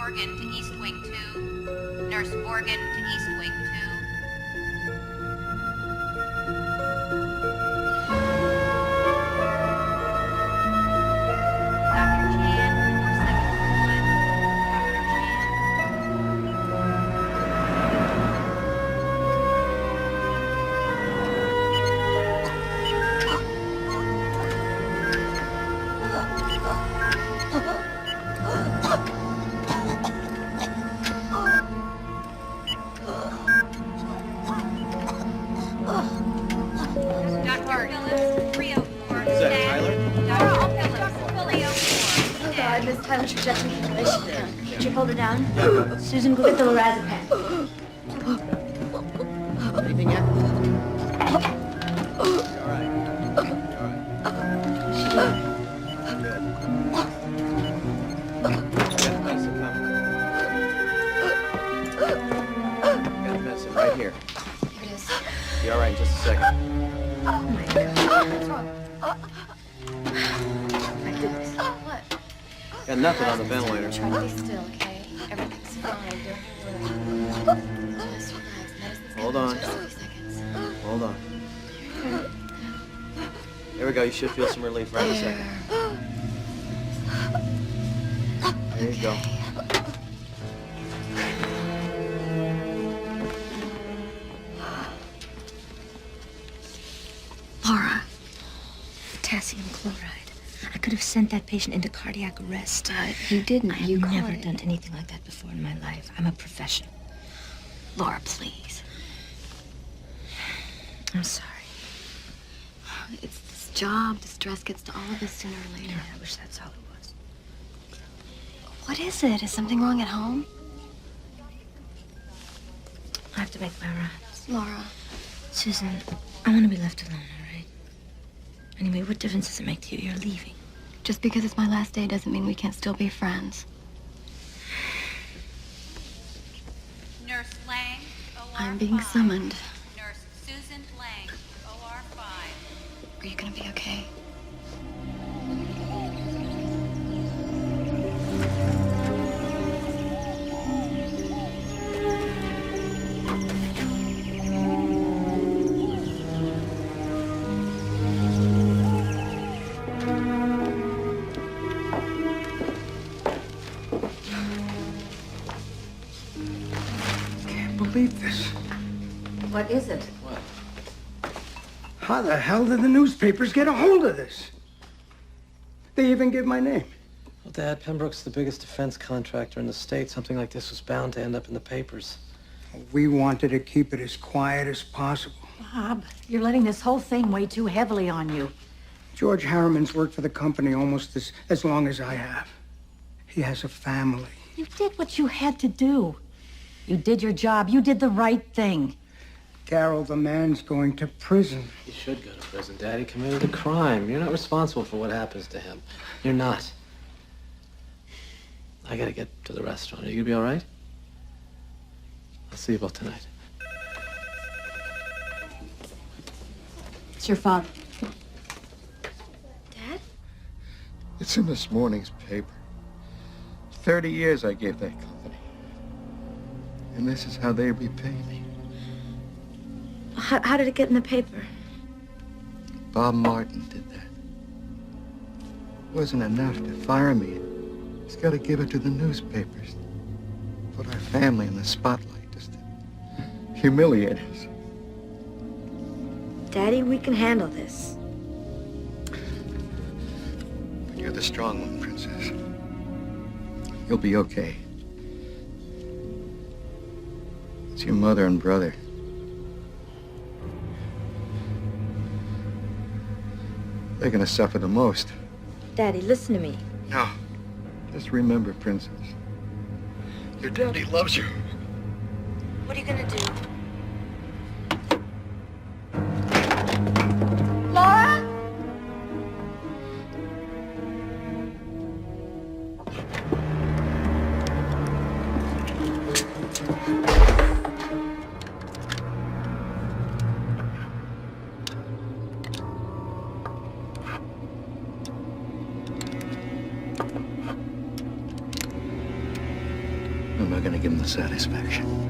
Morgan to East Wing 2. Nurse Morgan to East Wing 2. Dr. Chan, 4741. Dr. Chan. Dr. Phillips, 304. Is that Tyler? Dr. Phillips, 304. Oh God, Miss Tyler should just be Could you hold her down? Susan, go get the lorazepam. Anything yet? All right. Good. Got medicine coming. Got medicine right here. Here it is. Be all right in just a second. Oh my God. What's wrong? My goodness. What? Got nothing on the ventilator. Try to be still, okay? Everything's fine. Don't just relax. Medicine's Hold coming on. in just 3 seconds. Hold on. There we go. You should feel some relief right in a second. There you go. Laura, potassium chloride. I could have sent that patient into cardiac arrest. You didn't. I've You never caught it. done anything like that before in my life. I'm a professional. Laura, please. I'm sorry. It's this job. The stress gets to all of us sooner or later. I wish that's all it was. What is it? Is something wrong at home? I have to make my rounds. Laura. Susan, I want to be left alone, all right? Anyway, what difference does it make to you? You're leaving. Just because it's my last day doesn't mean we can't still be friends. Nurse Lang, OR I'm being 5. summoned. Nurse Susan Lang, OR 5. Are you gonna be okay? Can't believe this. What is it? What? How the hell did the newspapers get a hold of this? They even give my name. Well, Dad, Pembroke's the biggest defense contractor in the state. Something like this was bound to end up in the papers. We wanted to keep it as quiet as possible. Bob, you're letting this whole thing weigh too heavily on you. George Harriman's worked for the company almost as long as I have. He has a family. You did what you had to do. You did your job. You did the right thing. Carol, the man's going to prison. He should go to prison, Dad. He committed a crime. You're not responsible for what happens to him. You're not. I gotta get to the restaurant. Are you gonna be all right? I'll see you both tonight. It's your father. Dad? It's in this morning's paper. 30 years I gave that company. And this is how they repay me. How did it get in the paper? Bob Martin did that. Wasn't enough to fire me. He's got to give it to the newspapers. Put our family in the spotlight just to humiliate us. Daddy, we can handle this. But you're the strong one, Princess. You'll be okay. It's your mother and brother. They're gonna suffer the most. Daddy, listen to me. No. Just remember, Princess. Your daddy loves you. What are you gonna do? Laura? I'm not gonna give him the satisfaction.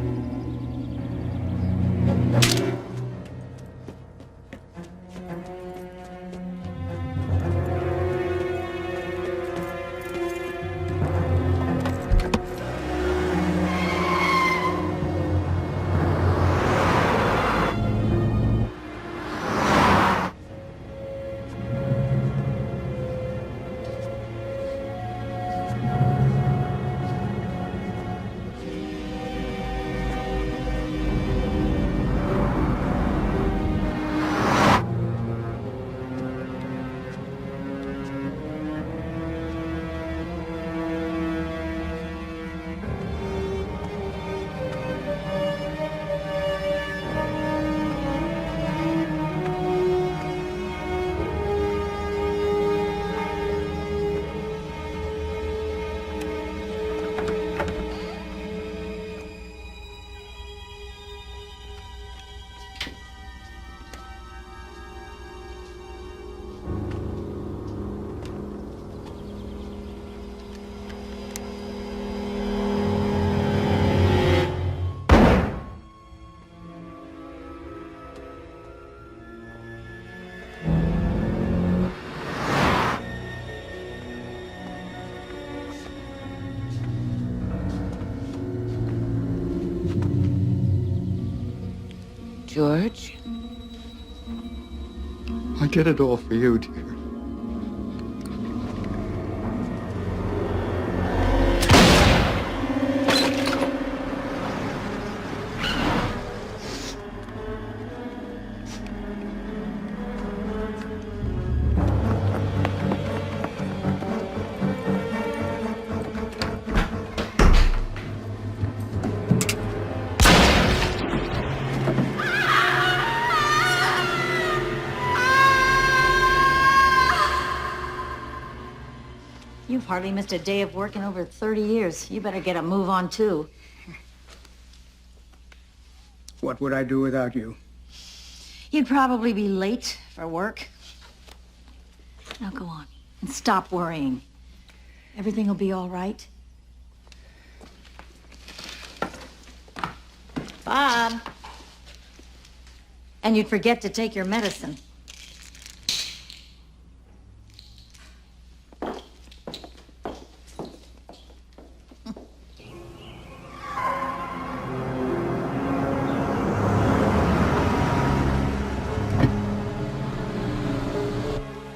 George? I did it all for you, dear. You've hardly missed a day of work in over 30 years. You better get a move on, too. What would I do without you? You'd probably be late for work. Now go on and stop worrying. Everything will be all right. Bob. And you'd forget to take your medicine.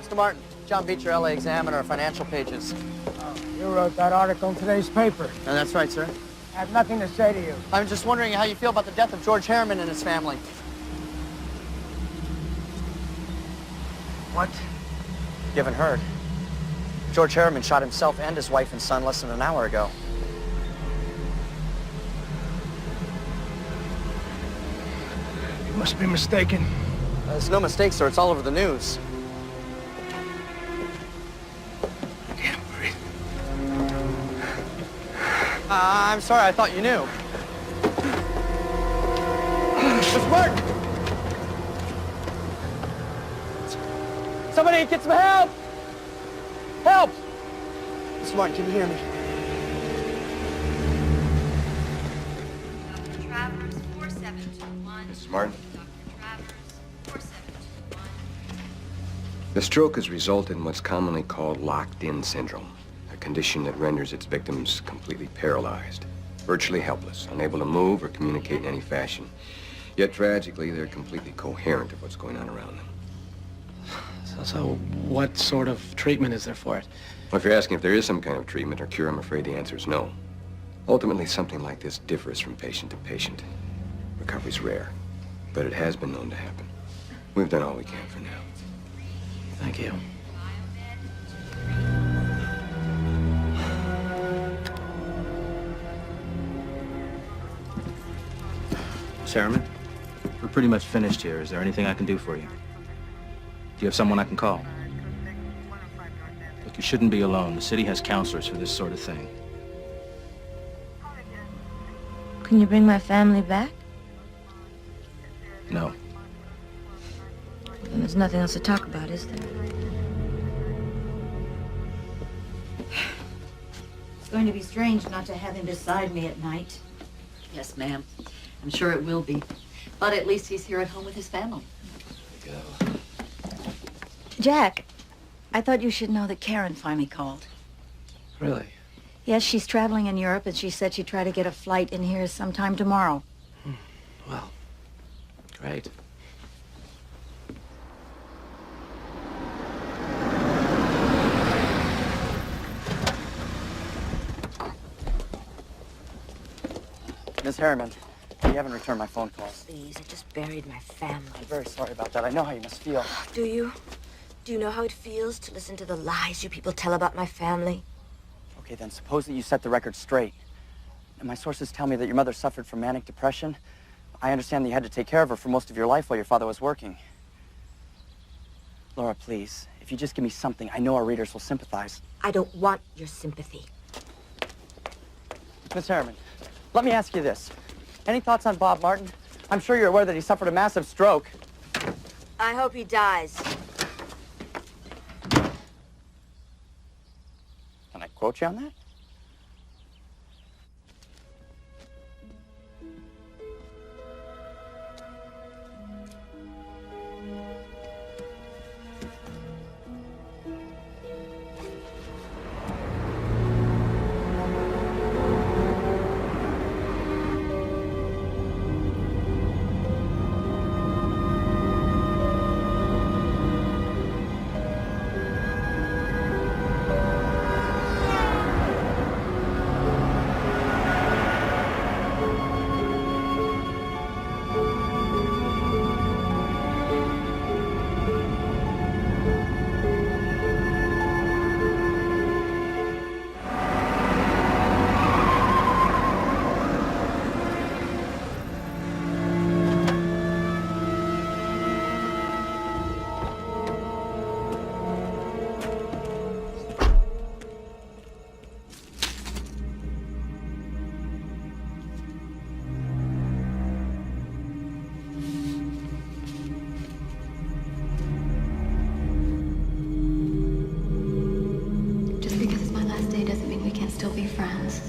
Mr. Martin, John Beecher, LA Examiner, financial pages. You wrote that article in today's paper. And that's right, sir. I have nothing to say to you. I'm just wondering how you feel about the death of George Harriman and his family. What? You haven't heard. George Harriman shot himself and his wife and son less than an hour ago. You must be mistaken. There's no mistake, sir. It's all over the news. I can't breathe. I'm sorry. I thought you knew. Mr. Martin! Somebody get some help! Help! Mr. Martin, can you hear me? Dr. Travers, 4721. Mrs. Martin? Dr. Travers, 4721. The stroke has resulted in what's commonly called locked-in syndrome, a condition that renders its victims completely paralyzed, virtually helpless, unable to move or communicate in any fashion. Yet, tragically, they're completely coherent of what's going on around them. So what sort of treatment is there for it? Well, if you're asking if there is some kind of treatment or cure, I'm afraid the answer is no. Ultimately, something like this differs from patient to patient. Recovery's rare, but it has been known to happen. We've done all we can for now. Thank you. Harriman, we're pretty much finished here. Is there anything I can do for you? Do you have someone I can call? Look, you shouldn't be alone. The city has counselors for this sort of thing. Can you bring my family back? No. Then there's nothing else to talk about, is there? going to be strange not to have him beside me at night. Yes, ma'am. I'm sure it will be. But at least he's here at home with his family. Jack, I thought you should know that Karen finally called. Really? Yes, she's traveling in Europe, and she said she'd try to get a flight in here sometime tomorrow. Well, great. Miss Harriman, you haven't returned my phone calls. Please, I just buried my family. I'm very sorry about that. I know how you must feel. Do you? Do you know how it feels to listen to the lies you people tell about my family? Okay, then suppose that you set the record straight. And my sources tell me that your mother suffered from manic depression. I understand that you had to take care of her for most of your life while your father was working. Laura, please, if you just give me something, I know our readers will sympathize. I don't want your sympathy. Miss Harriman, let me ask you this. Any thoughts on Bob Martin? I'm sure you're aware that he suffered a massive stroke. I hope he dies. Can I quote you on that? Still be friends.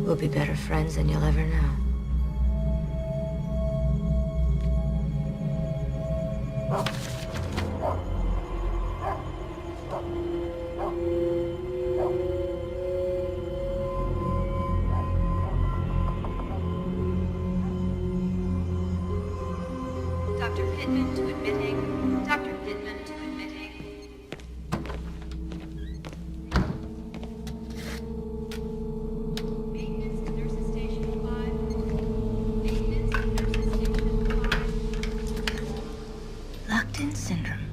We'll be better friends than you'll ever know. Dr. Pittman to admitting. Dr. Pittman to admitting. Maintenance to nurses station 5. Maintenance to nurses station 5. Locked-in syndrome.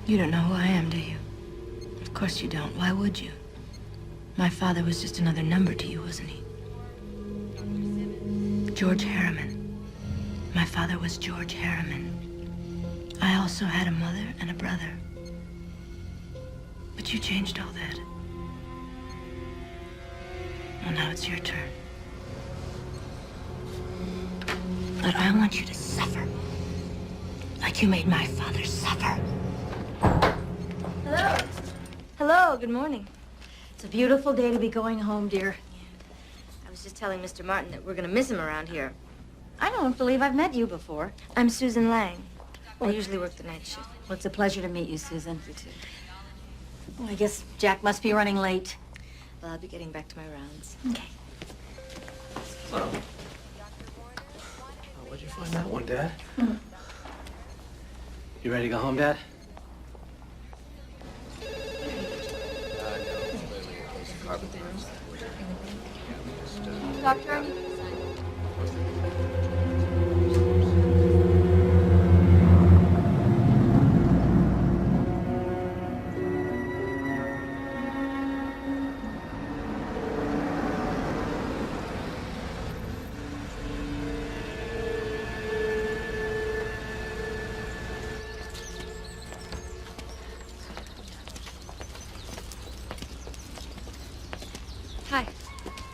You don't know who I am, do you? Of course you don't. Why would you? My father was just another number to you, wasn't he? George Harriman. My father was George Harriman. I also had a mother and a brother. But you changed all that. Well, now it's your turn. But I want you to suffer. Like you made my father suffer. Hello. Hello, good morning. It's a beautiful day to be going home, dear. I was just telling Mr. Martin that we're going to miss him around here. I don't believe I've met you before. I'm Susan Lang. I usually work the night shift. Well, it's a pleasure to meet you, Susan. You too. Well, I guess Jack must be running late. Well, I'll be getting back to my rounds. Okay. Oh, where'd you find that one, Dad? You ready to go home, Dad? Doctor, I need Hi.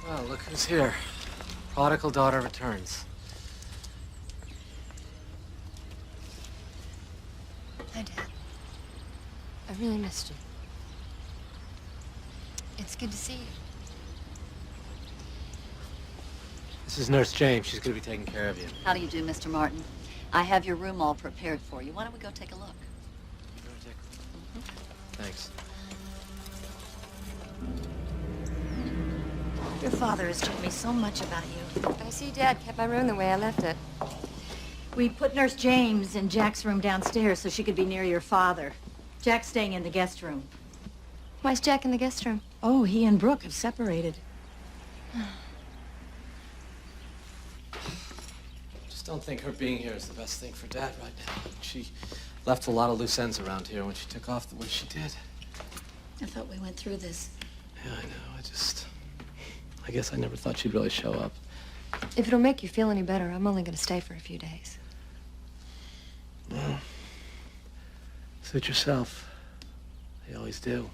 Well, look who's here. Prodigal daughter returns. Hi, Dad. I really missed you. It's good to see you. This is Nurse James. She's going to be taking care of you. How do you do, Mr. Martin? I have your room all prepared for you. Why don't we go take a look? Thanks. Your father has told me so much about you. I see Dad kept my room the way I left it. We put Nurse James in Jack's room downstairs so she could be near your father. Jack's staying in the guest room. Why's Jack in the guest room? Oh, he and Brooke have separated. Just don't think her being here is the best thing for Dad right now. She left a lot of loose ends around here when she took off the way she did. I thought we went through this. Yeah, I know. I guess I never thought she'd really show up. If it'll make you feel any better, I'm only going to stay for a few days. Well, suit yourself. You always do.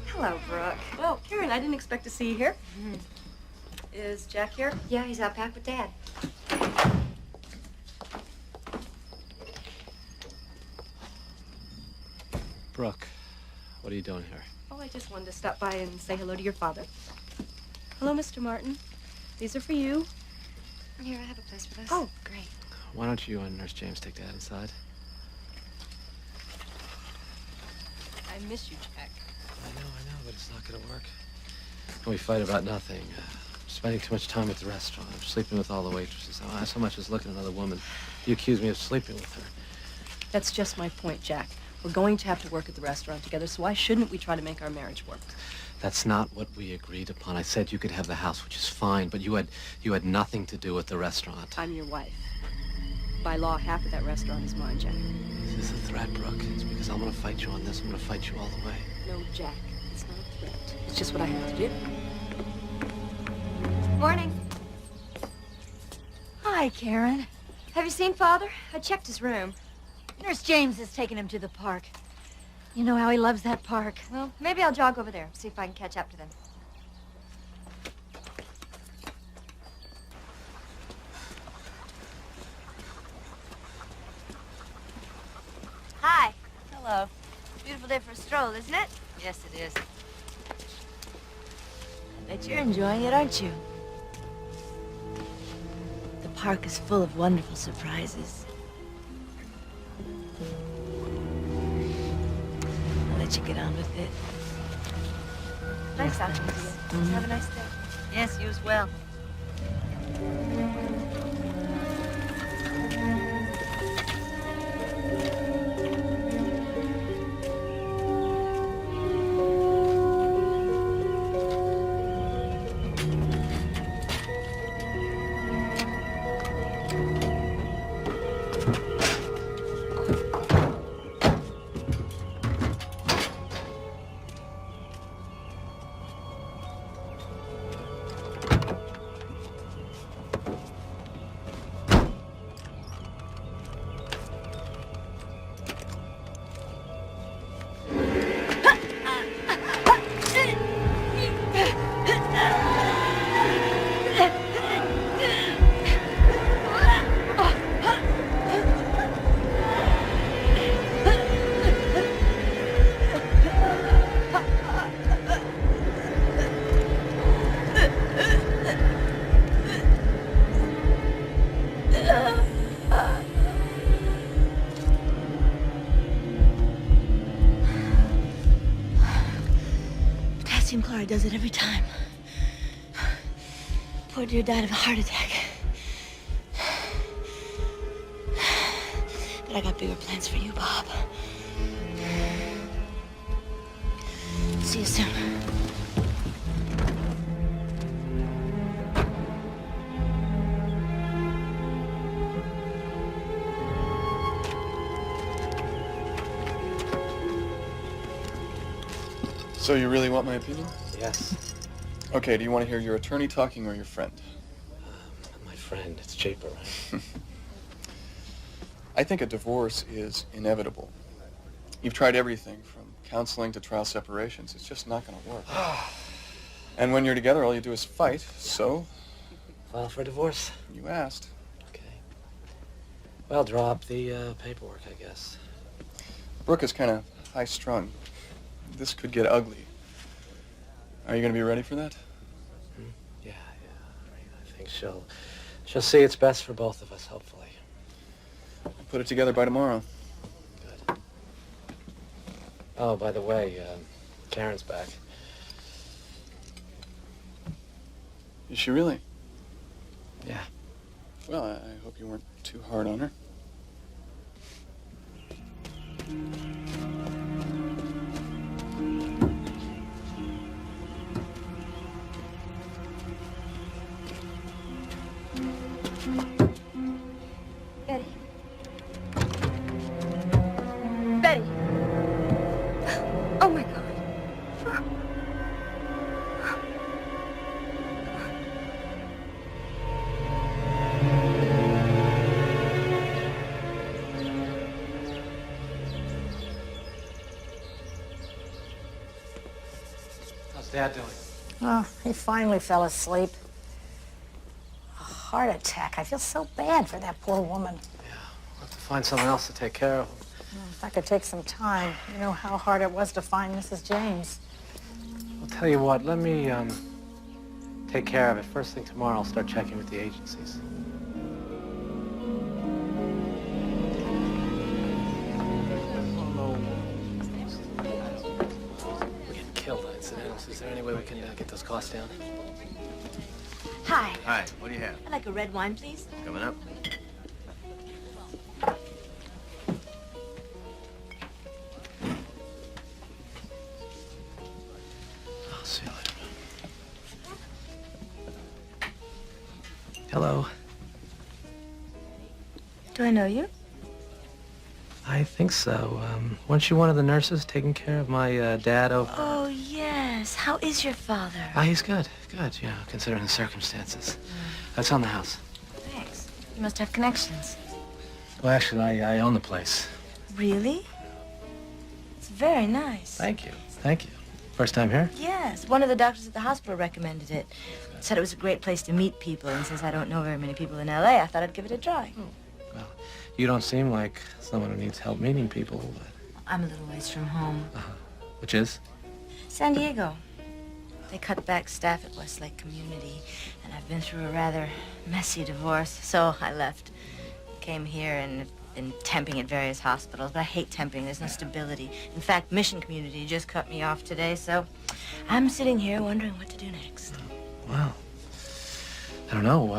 Hello, Brooke. Oh, Karen, I didn't expect to see you here. Is Jack here? Yeah, he's out back with Dad. Brooke, what are you doing here? Oh, I just wanted to stop by and say hello to your father. Hello, Mr. Martin. These are for you. Here, I have a place for this. Oh, great. Why don't you and Nurse James take Dad inside? I miss you, Jack. I know, but it's not gonna work. And we fight about nothing. Spending too much time at the restaurant, sleeping with all the waitresses. I so much as look at another woman. You accuse me of sleeping with her. That's just my point, Jack. We're going to have to work at the restaurant together, so why shouldn't we try to make our marriage work? That's not what we agreed upon. I said you could have the house, which is fine, but you had nothing to do with the restaurant. I'm your wife. By law, half of that restaurant is mine, Jack. This is a threat, Brooke. It's because I'm gonna fight you on this. I'm gonna fight you all the way. No, Jack. It's not a threat. It's just what I have to do. Morning. Hi, Karen. Have you seen Father? I checked his room. Nurse James has taken him to the park. You know how he loves that park. Well, maybe I'll jog over there, see if I can catch up to them. Hi. Hello. Beautiful day for a stroll, isn't it? Yes, it is. I bet you're enjoying it, aren't you? The park is full of wonderful surprises. I'll let you get on with it. Nice talking to you. Have a nice day. Yes, you as well. Clara does it every time. Poor dear died of a heart attack. But I got bigger plans for you, Bob. See you soon. So you really want my opinion? Yes. Okay, do you want to hear your attorney talking or your friend? My friend. It's cheaper, right? I think a divorce is inevitable. You've tried everything from counseling to trial separations. It's just not going to work. And when you're together, all you do is fight, so... File for divorce. You asked. Okay. Well, draw up the paperwork, I guess. Brooke is kind of high-strung. This could get ugly. Are you going to be ready for that? Yeah. I think she'll see it's best for both of us, hopefully. Put it together by tomorrow. Good. Oh, by the way, Karen's back. Is she really? Yeah. Well, I hope you weren't too hard on her. Betty. Betty. Oh my God. How's Dad doing? Oh, he finally fell asleep. A heart attack. I feel so bad for that poor woman. We'll have to find someone else to take care of him. If I could take some time, you know how hard it was to find Mrs. James. I'll tell you what, let me take care of it. First thing tomorrow, I'll start checking with the agencies. We're getting killed on incidentals. Is there any way we can get those costs down? Hi. Hi, what do you have? I'd like a red wine, please. Coming up. I'll see you later. Hello. Do I know you? I think so. Weren't you one of the nurses taking care of my dad over? Oh, yes. How is your father? He's good. Good, considering the circumstances. That's on the house. Thanks. You must have connections. Well, actually, I own the place. Really? It's very nice. Thank you. Thank you. First time here? Yes. One of the doctors at the hospital recommended it. Said it was a great place to meet people, and since I don't know very many people in L.A., I thought I'd give it a try. Well, you don't seem like someone who needs help meeting people, but... I'm a little ways from home. Which is? San Diego. They cut back staff at Westlake Community, and I've been through a rather messy divorce, so I left. Came here and have been temping at various hospitals, but I hate temping. There's no stability. In fact, Mission Community just cut me off today, so I'm sitting here wondering what to do next. Well, I don't know.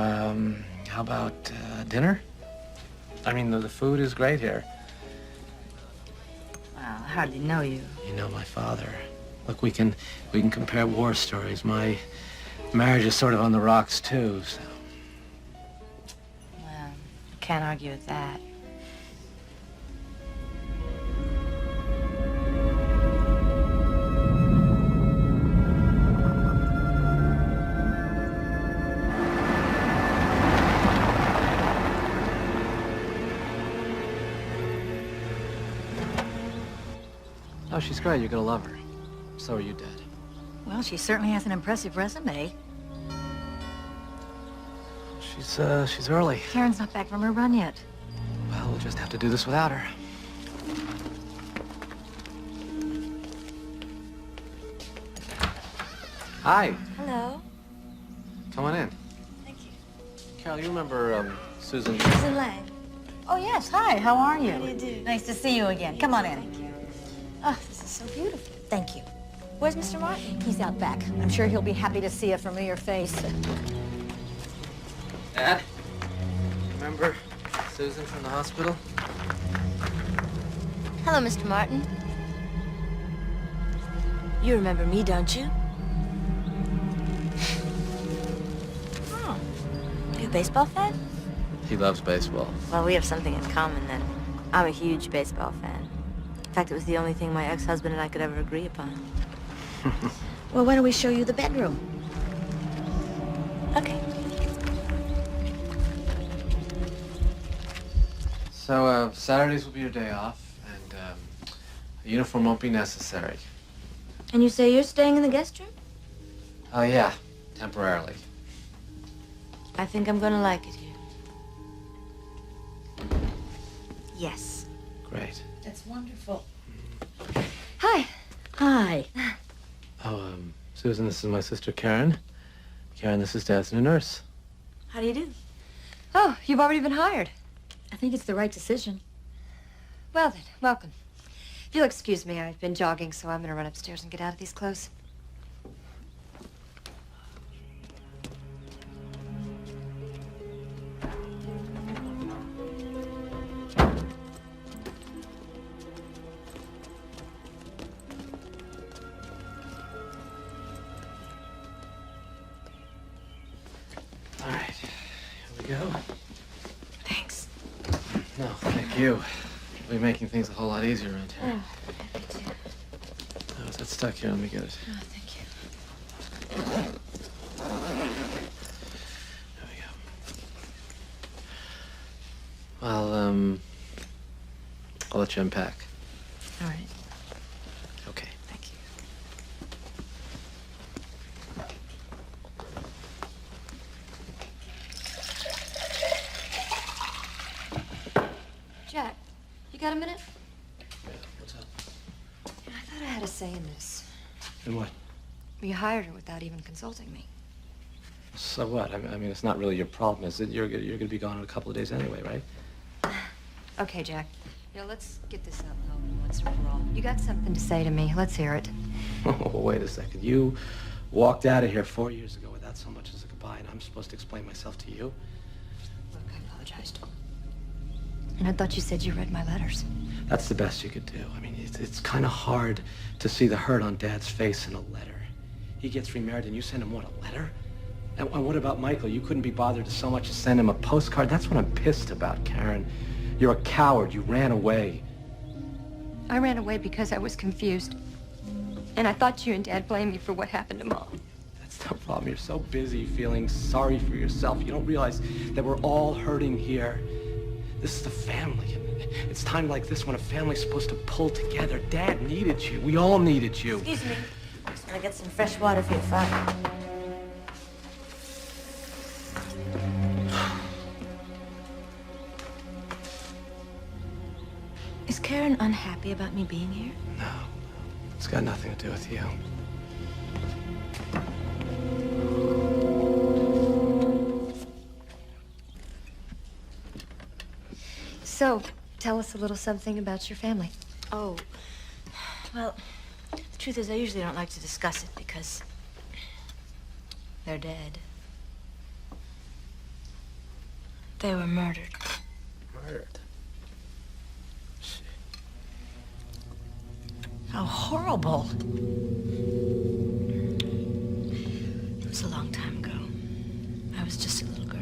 How about dinner? I mean, the food is great here. Well, I hardly know you. You know my father. Look, we can compare war stories. My marriage is sort of on the rocks, too, so... Well, I can't argue with that. Oh, she's great. You're gonna love her. So are you, Dad. Well, she certainly has an impressive resume. She's early. Karen's not back from her run yet. Well, we'll just have to do this without her. Hi. Hello. Come on in. Thank you. Carol, you remember, Susan? Susan Lang. Oh, yes. Hi, how are you? How do you do? Nice to see you again. Come on in. Thank you. Oh, this is so beautiful. Thank you. Where's Mr. Martin? He's out back. I'm sure he'll be happy to see a familiar face. Dad? Remember Susan from the hospital? Hello, Mr. Martin. You remember me, don't you? Oh. Are you a baseball fan? He loves baseball. Well, we have something in common then. I'm a huge baseball fan. In fact, it was the only thing my ex-husband and I could ever agree upon. Well, why don't we show you the bedroom? Okay. So, Saturdays will be your day off, and A uniform won't be necessary. And you say you're staying in the guest room? Oh, yeah. Temporarily. I think I'm gonna like it here. Yes. Great. That's wonderful. Hi. Hi. Oh, Susan, this is my sister Karen. Karen, this is Dad's new nurse. How do you do? Oh, you've already been hired. I think it's the right decision. Well then, welcome. If you'll excuse me, I've been jogging, so I'm gonna run upstairs and get out of these clothes. All right, here we go. Thanks. No, thank you. We'll be making things a whole lot easier around here. Oh, happy to. Oh, is that stuck here? Let me get it. Oh, thank you. There we go. I'll let you unpack. All right. Okay. Thank you. Jack, you got a minute? Yeah, what's up? I thought I had a say in this. And what? You hired her without even consulting me. So what? I mean, it's not really your problem, is it? You're gonna be gone in a couple of days anyway, right? Okay, Jack. Let's get this out in the open once and for all. You got something to say to me. Let's hear it. Oh, wait a second. You walked out of here 4 years ago without so much as a goodbye, and I'm supposed to explain myself to you? Look, I apologized. And I thought you said you read my letters. That's the best you could do. I mean, it's kind of hard to see the hurt on Dad's face in a letter. He gets remarried, and you send him, what, a letter? And what about Michael? You couldn't be bothered to so much as send him a postcard? That's what I'm pissed about, Karen. You're a coward. You ran away. I ran away because I was confused. And I thought you and Dad blamed me for what happened to Mom. That's the problem. You're so busy feeling sorry for yourself. You don't realize that we're all hurting here. This is the family. And it's time like this when a family's supposed to pull together. Dad needed you. We all needed you. Excuse me. Just gonna get some fresh water for your fire. Is Karen unhappy about me being here? No. It's got nothing to do with you. So, tell us a little something about your family. Oh, well, the truth is I usually don't like to discuss it because they're dead. They were murdered. Murdered? How horrible. It was a long time ago. I was just a little girl.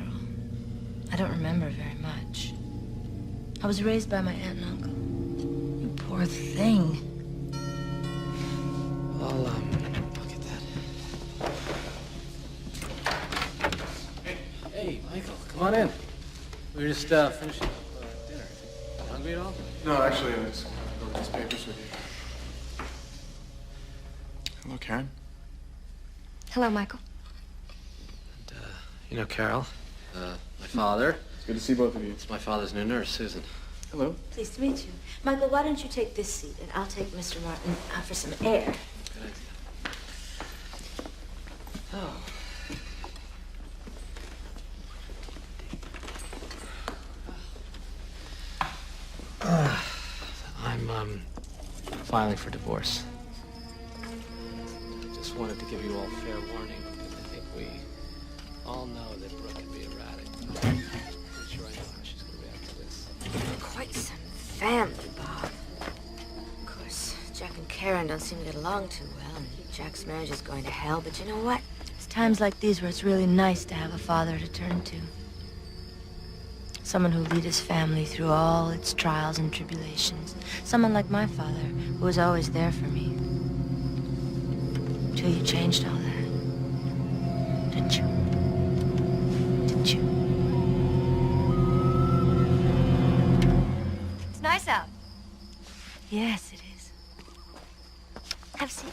I don't remember very much. I was raised by my aunt and uncle. You poor thing. I'll get that. Hey, Michael, come on in. We were just finishing dinner. You hungry at all? No, actually, I just go over these papers with you. Hello, Karen. Hello, Michael. And, you know Carol, my father. It's good to see both of you. It's my father's new nurse, Susan. Hello. Pleased to meet you. Michael, why don't you take this seat and I'll take Mr. Martin out for some air. Good idea. Oh. I'm filing for divorce. I just wanted to give you all fair warning because I think we all know that Brooke can be erratic. I'm pretty sure I know how she's going to react to this. Quite some family, Bob. Of course, Jack and Karen don't seem to get along too well, and Jack's marriage is going to hell, but you know what? It's times like these where it's really nice to have a father to turn to. Someone who'll lead his family through all its trials and tribulations. Someone like my father, who was always there for me. Till you changed all that. Didn't you? Didn't you? It's nice out. Yes, it is. Have a seat.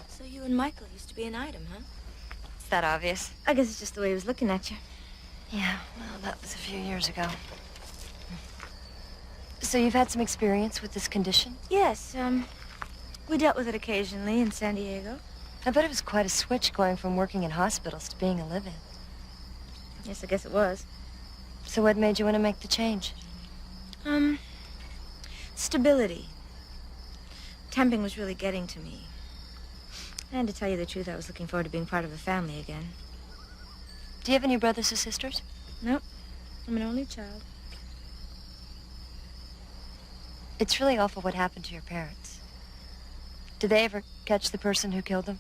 So you and Michael used to be an item, huh? Is that obvious? I guess it's just the way he was looking at you. Yeah, well, that was a few years ago. So you've had some experience with this condition? Yes, we dealt with it occasionally in San Diego. I bet it was quite a switch going from working in hospitals to being a live-in. Yes, I guess it was. So what made you want to make the change? Stability. Temping was really getting to me. And to tell you the truth, I was looking forward to being part of a family again. Do you have any brothers or sisters? Nope. I'm an only child. It's really awful what happened to your parents. Did they ever catch the person who killed them?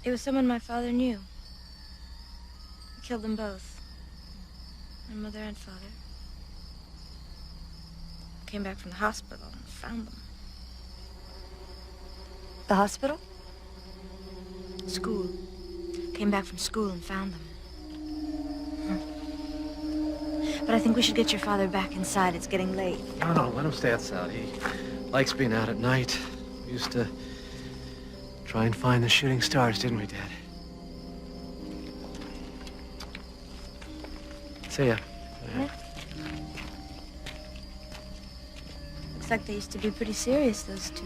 It was someone my father knew. He killed them both. My mother and father. Came back from the hospital and found them. The hospital? School. Came back from school and found them. But I think we should get your father back inside. It's getting late. No, let him stay outside. He likes being out at night. We used to try and find the shooting stars, didn't we, Dad? See ya. Yeah. Looks like they used to be pretty serious, those two.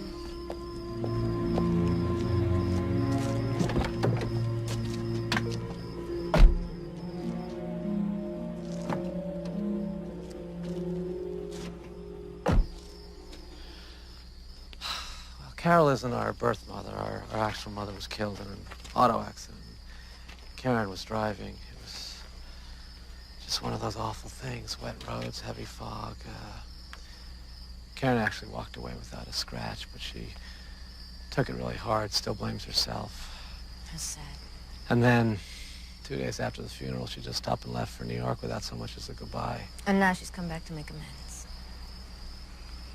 Carol isn't our birth mother. Our actual mother was killed in an auto accident. Karen was driving. It was just one of those awful things. Wet roads, heavy fog. Karen actually walked away without a scratch, but she took it really hard, still blames herself. That's sad. And then, 2 days after the funeral, she just up and left for New York without so much as a goodbye. And now she's come back to make amends.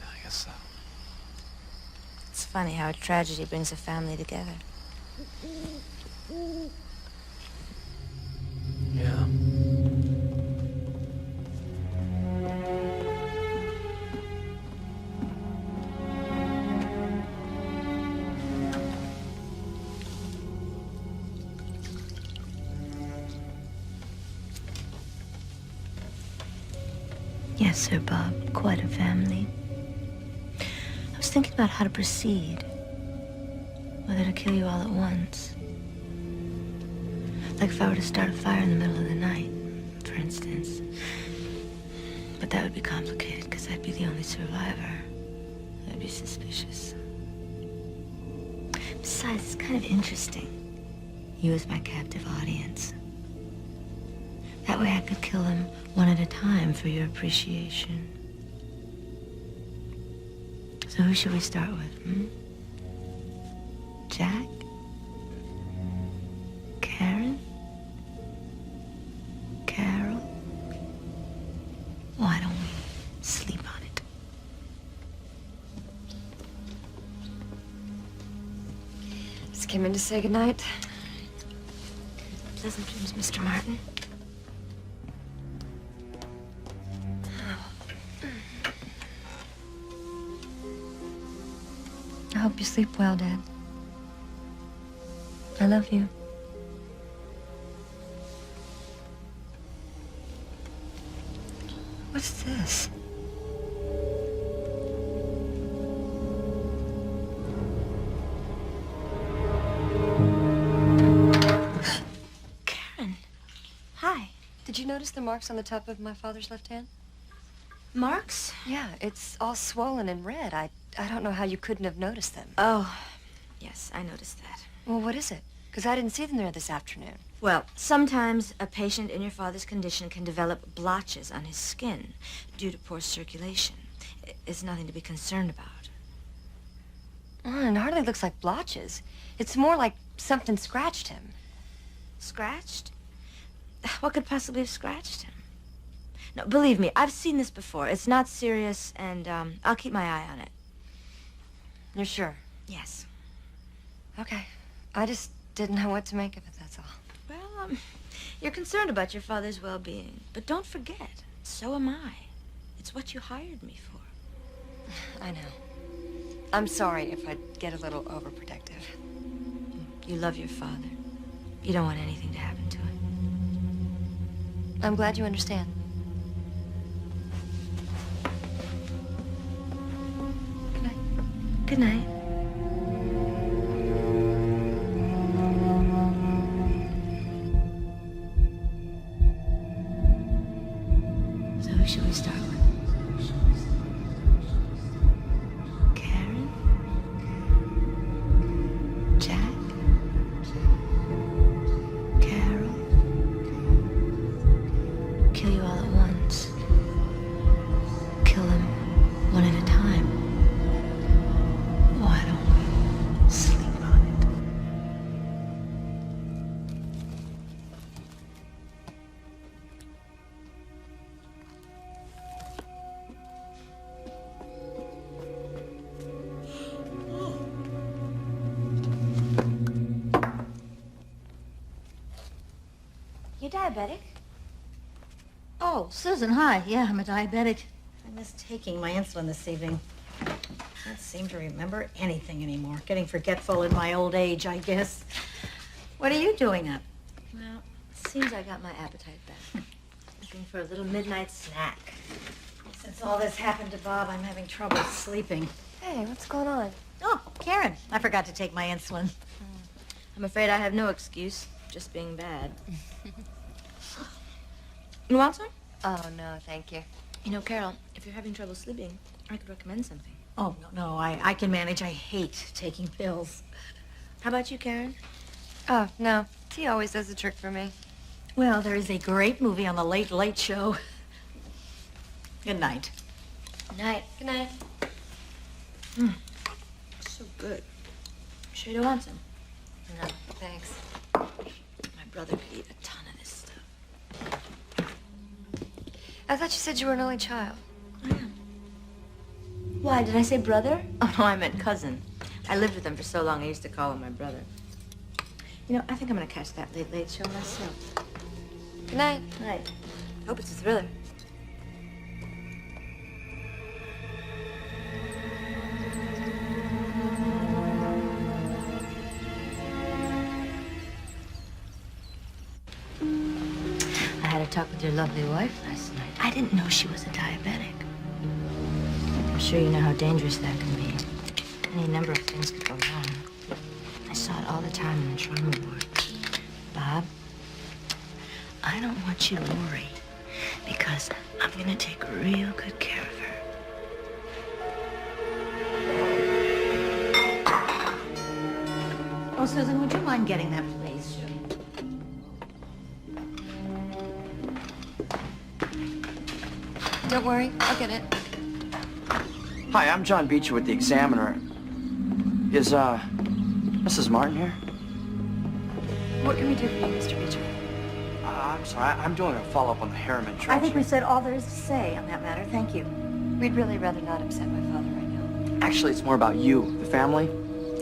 I guess so. It's funny how a tragedy brings a family together. Yeah. Yes, sir, Bob. Quite a family. I was thinking about how to proceed. Whether to kill you all at once. Like if I were to start a fire in the middle of the night, for instance. But that would be complicated, because I'd be the only survivor. I'd be suspicious. Besides, it's kind of interesting. You as my captive audience. That way I could kill them one at a time for your appreciation. So who should we start with, hmm? Jack? Karen? Carol? Why don't we sleep on it? Just came in to say goodnight. Pleasant dreams, Mr. Martin. I hope you sleep well, Dad. I love you. What's this? Karen. Hi. Did you notice the marks on the top of my father's left hand? Marks? Yeah, it's all swollen and red. I don't know how you couldn't have noticed them. Oh, yes, I noticed that. Well, what is it? Because I didn't see them there this afternoon. Well, sometimes a patient in your father's condition can develop blotches on his skin due to poor circulation. It's nothing to be concerned about. Oh, it hardly looks like blotches. It's more like something scratched him. Scratched? What could possibly have scratched him? No, believe me, I've seen this before. It's not serious, and I'll keep my eye on it. You're sure? Yes. Okay. I just didn't know what to make of it, that's all. Well, you're concerned about your father's well-being. But don't forget, so am I. It's what you hired me for. I know. I'm sorry if I get a little overprotective. You love your father. You don't want anything to happen to him. I'm glad you understand. Good night. So who should we start with? Karen? Jack? Carol? Kill you all at once. Kill them one at a time. Why don't we sleep on it? You diabetic? Oh, Susan, hi. Yeah, I'm a diabetic. I missed taking my insulin this evening. Can't seem to remember anything anymore. Getting forgetful in my old age, I guess. What are you doing up? Well, seems I got my appetite back. Looking for a little midnight snack. Since all this happened to Bob, I'm having trouble sleeping. Hey, what's going on? Oh, Karen, I forgot to take my insulin. I'm afraid I have no excuse, just being bad. You want some? Oh, no, thank you. You know, Carol, if you're having trouble sleeping, I could recommend something. Oh, no, I can manage. I hate taking pills. How about you, Karen? Oh, no. Tea always does the trick for me. Well, there is a great movie on the Late Late Show. Good night. Good night. Good night. So good. Sure you don't want some? No, thanks. My brother could eat a ton of this stuff. I thought you said you were an only child. I am. Why, did I say brother? Oh, no, I meant cousin. I lived with him for so long, I used to call him my brother. You know, I think I'm gonna catch that Late Late Show myself. Good night. Night. Hope it's a thriller. I had a talk with your lovely wife last night. I didn't know she was a diabetic. I'm sure you know how dangerous that can be. Any number of things could go wrong. I saw it all the time in the trauma ward. Bob, I don't want you to worry because I'm gonna take real good care of her. Oh, Susan, would you mind getting that, please? Don't worry, I'll get it. Hi, I'm John Beecher with the Examiner. Is, Mrs. Martin here? What can we do for you, Mr. Beecher? I'm sorry, I'm doing a follow-up on the Harriman I trial. think we said all there is to say on that matter. Thank you. We'd really rather not upset my father right now. Actually, it's more about you, the family,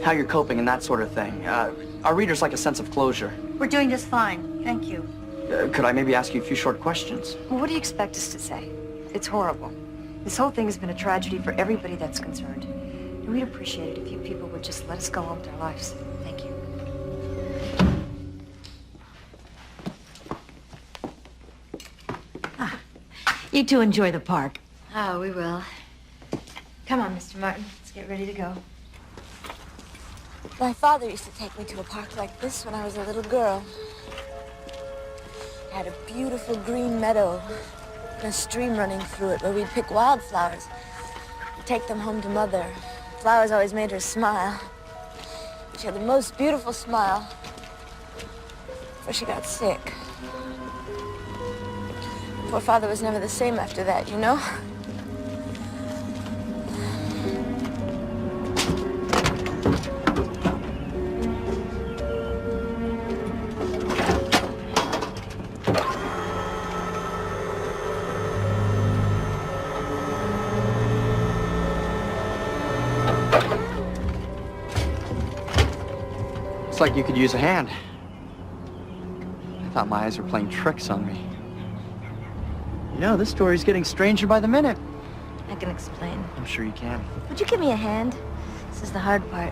how you're coping and that sort of thing. Our readers like a sense of closure. We're doing just fine. Thank you. Could I maybe ask you a few short questions? Well, what do you expect us to say? It's horrible. This whole thing has been a tragedy for everybody that's concerned. And we'd appreciate it if you people would just let us go on with our lives. Thank you. You two enjoy the park. Oh, we will. Come on, Mr. Martin. Let's get ready to go. My father used to take me to a park like this when I was a little girl. It had a beautiful green meadow and a stream running through it where we'd pick wildflowers and take them home to Mother. Flowers always made her smile. She had the most beautiful smile before she got sick. Poor father was never the same after that, you know? Looks like you could use a hand. I thought my eyes were playing tricks on me. You know, this story's getting stranger by the minute. I can explain. I'm sure you can. Would you give me a hand? This is the hard part.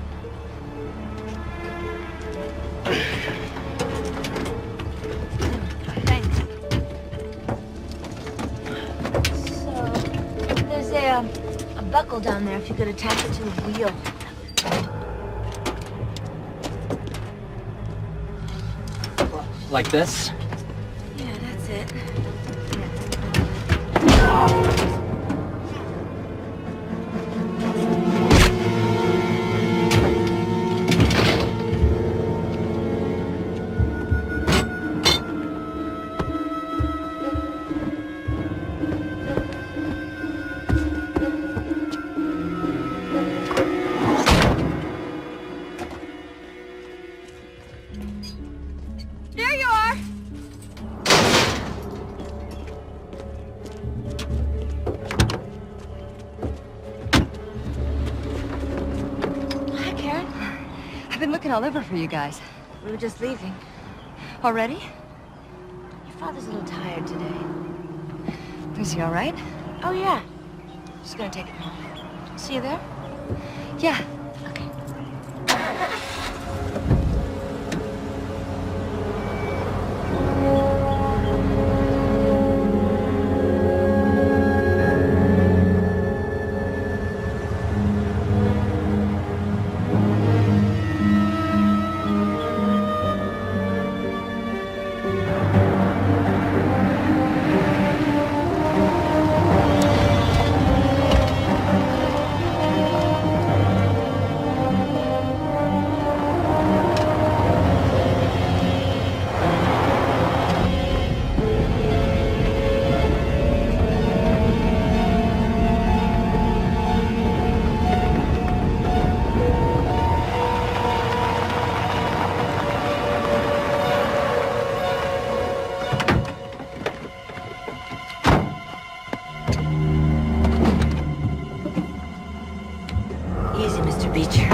Thanks. So, there's a buckle down there if you could attach it to the wheel. Like this? Yeah, that's it. There you are! Hi, Karen. I've been looking all over for you guys. We were just leaving. Already? Your father's a little tired today. Is he all right? Oh, yeah. Just gonna take him home. See you there? Yeah. Okay. Easy, Mr. Beecher.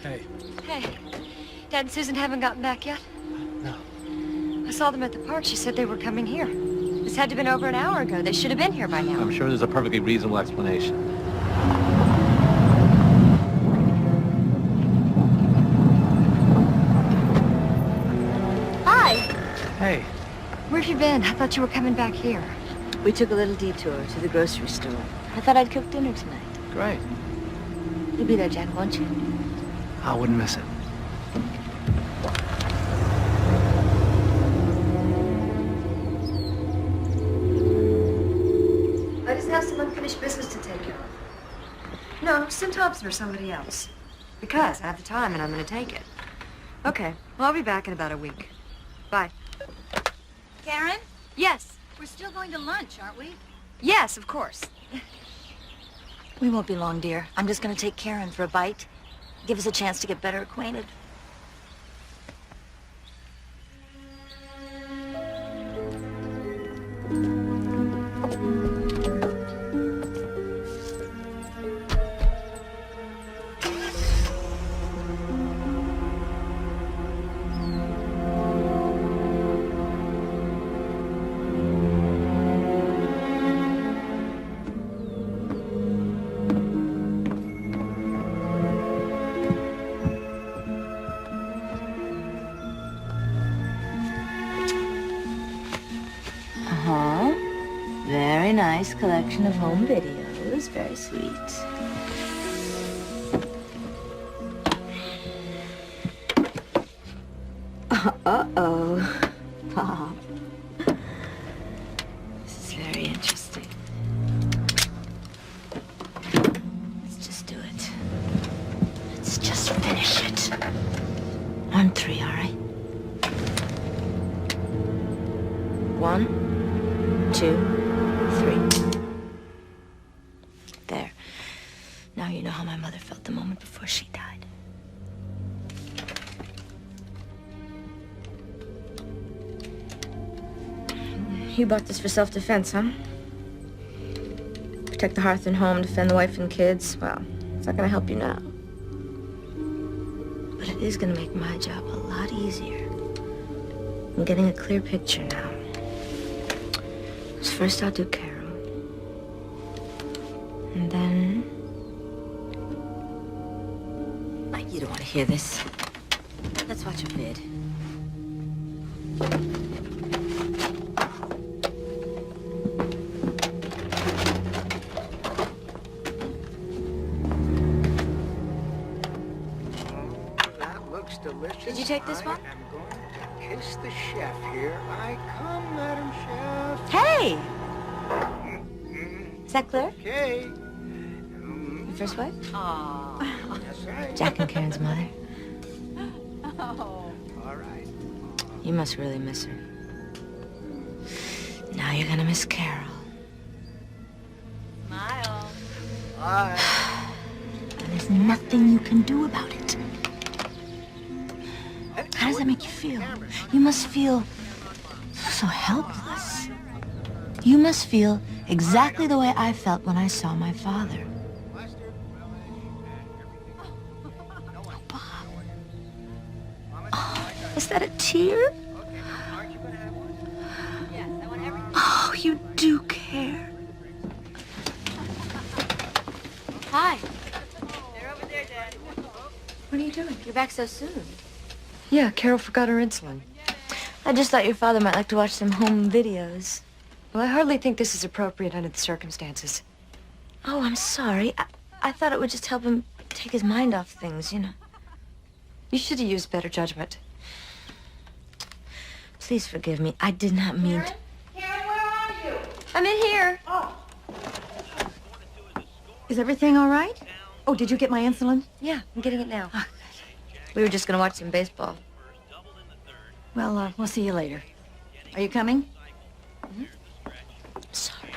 Hey. Hey, Dad and Susan haven't gotten back yet? No. I saw them at the park. She said they were coming here. This had to have been over an hour ago. They should have been here by now. I'm sure there's a perfectly reasonable explanation. Hi! Hey. Where have you been? I thought you were coming back here. We took a little detour to the grocery store. I thought I'd cook dinner tonight. Great. You'll be there, Jack, won't you? I wouldn't miss it. I just have some unfinished business to take care of. No, send Thompson or somebody else. Because I have the time and I'm going to take it. Okay, well, I'll be back in about a week. Bye. Karen? Yes. We're still going to lunch, aren't we? Yes, of course. We won't be long, dear. I'm just going to take Karen for a bite. Give us a chance to get better acquainted. Uh-huh. Very nice collection of home videos. Very sweet. Uh-oh. Pop. This is very interesting. Let's just do it. Let's just finish it. On 3, all right? 1, 2, 3. There. Now you know how my mother felt the moment before she died. You bought this for self-defense, huh? Protect the hearth and home, defend the wife and kids. Well, it's not gonna help you now. But it is gonna make my job a lot easier. I'm getting a clear picture now. So first I'll do Carol. And then... You don't want to hear this. Let's watch a vid. That looks delicious. Did you take this one? I am going to kiss the chef. Here I come, Madam Chef. Hey! Is that Claire? Okay. Your first wife? Aww. That's right. Jack and Karen's mother. Oh. All right. You must really miss her. Now you're gonna miss Carol. Smile. Bye. There's nothing you can do about it. How does that make you feel? You must feel so helpless. You must feel exactly the way I felt when I saw my father. Is that a tear? Oh, you do care. Hi. They're over there, Dad. What are you doing? You're back so soon. Yeah, Carol forgot her insulin. I just thought your father might like to watch some home videos. Well, I hardly think this is appropriate under the circumstances. Oh, I'm sorry. I thought it would just help him take his mind off things, you know. You should have used better judgment. Please forgive me. I did not mean to... Karen, where are you? I'm in here. Is everything all right? Oh, did you get my insulin? Yeah, I'm getting it now. We were just gonna watch some baseball. Well, we'll see you later. Are you coming? Sorry.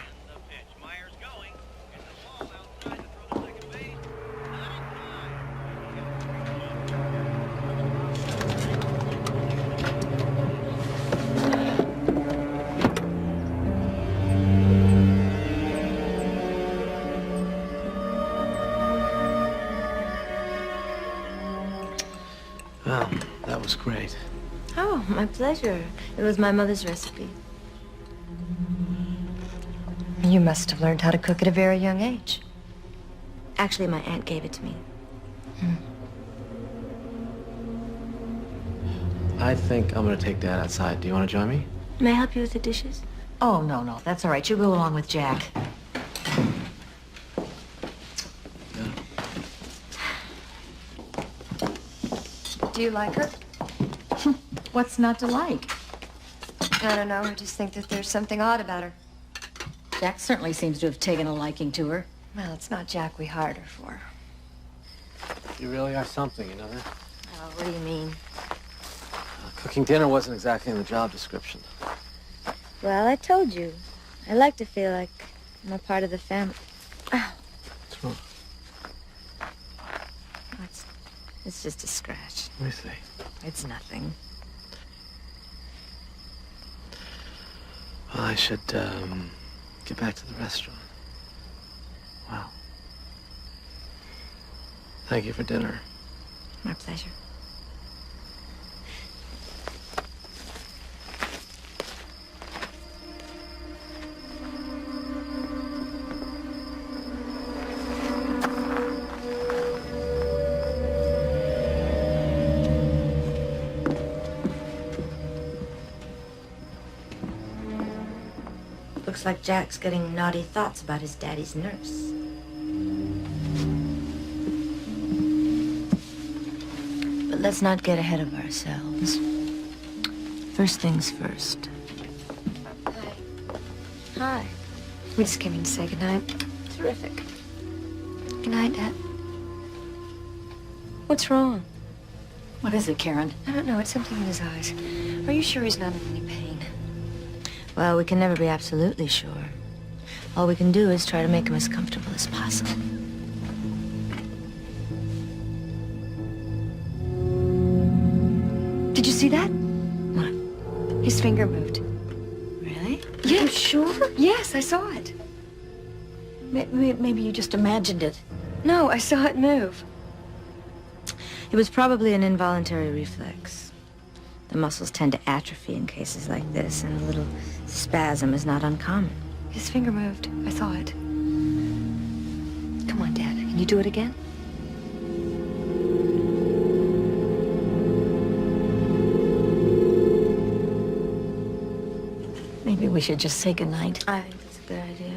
Well, that was great. Oh, my pleasure. It was my mother's recipe. You must have learned how to cook at a very young age. Actually, my aunt gave it to me. I think I'm gonna take Dad outside. Do you want to join me? May I help you with the dishes? Oh, no, that's all right. You go along with Jack. Do you like her? What's not to like? I don't know. I just think that there's something odd about her. Jack certainly seems to have taken a liking to her. Well, it's not Jack we hired her for. You really are something, you know that? Oh, what do you mean? Cooking dinner wasn't exactly in the job description. Well, I told you. I like to feel like I'm a part of the family. Oh, What's wrong? it's just a scratch. Let me see. It's nothing. Well, I should, get back to the restaurant. Wow. Thank you for dinner. My pleasure. Looks like Jack's getting naughty thoughts about his daddy's nurse. But let's not get ahead of ourselves. First things first. Hi. We just came in to say goodnight. Terrific. Good night, Dad. What's wrong? What is it, Karen? I don't know. It's something in his eyes. Are you sure he's not in any pain? Well, we can never be absolutely sure. All we can do is try to make him as comfortable as possible. Did you see that? What? His finger moved. Really? Yeah. You sure? Yes, I saw it. Maybe you just imagined it. No, I saw it move. It was probably an involuntary reflex. The muscles tend to atrophy in cases like this, and a little spasm is not uncommon. His finger moved. I saw it. Come on, Dad. Can you do it again? Maybe we should just say goodnight. I think that's a good idea.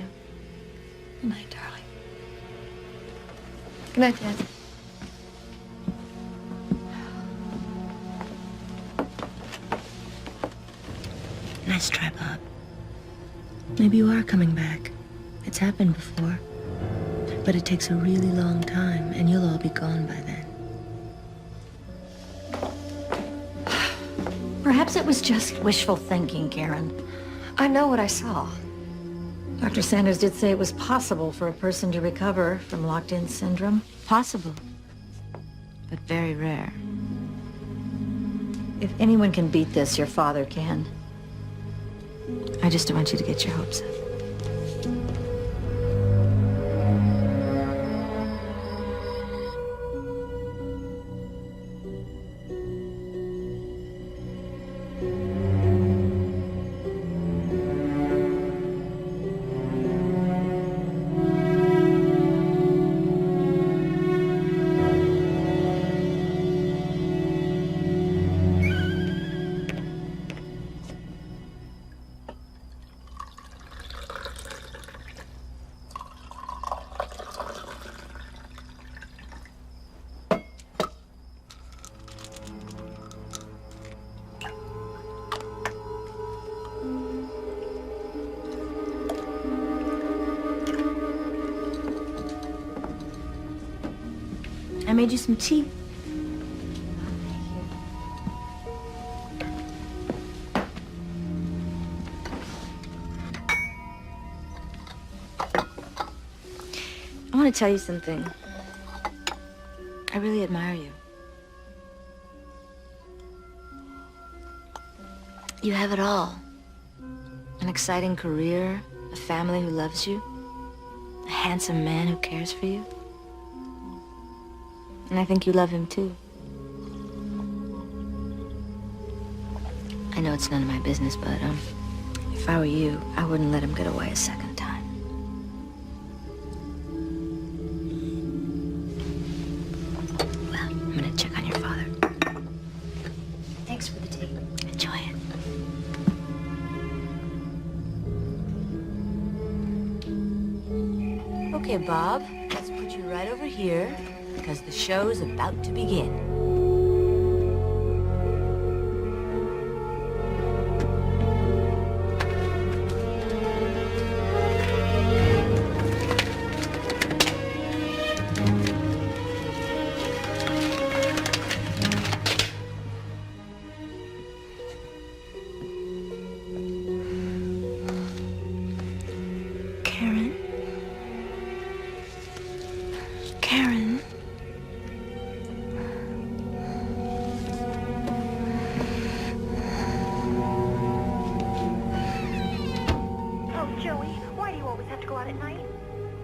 Good night, darling. Good night, Dad. Nice try, Bob. Maybe you are coming back. It's happened before. But it takes a really long time, and you'll all be gone by then. Perhaps it was just wishful thinking, Karen. I know what I saw. Dr. Sanders did say it was possible for a person to recover from locked-in syndrome. Possible, but very rare. If anyone can beat this, your father can. I just don't want you to get your hopes up. I made you some tea. I want to tell you something. I really admire you. You have it all. An exciting career, a family who loves you, a handsome man who cares for you. And I think you love him, too. I know it's none of my business, but, if I were you, I wouldn't let him get away a second time. Well, I'm gonna check on your father. Thanks for the tea. Enjoy it. Okay, Bob, let's put you right over here, because the show's about to begin. Karen? Karen? Oh, Joey, why do you always have to go out at night?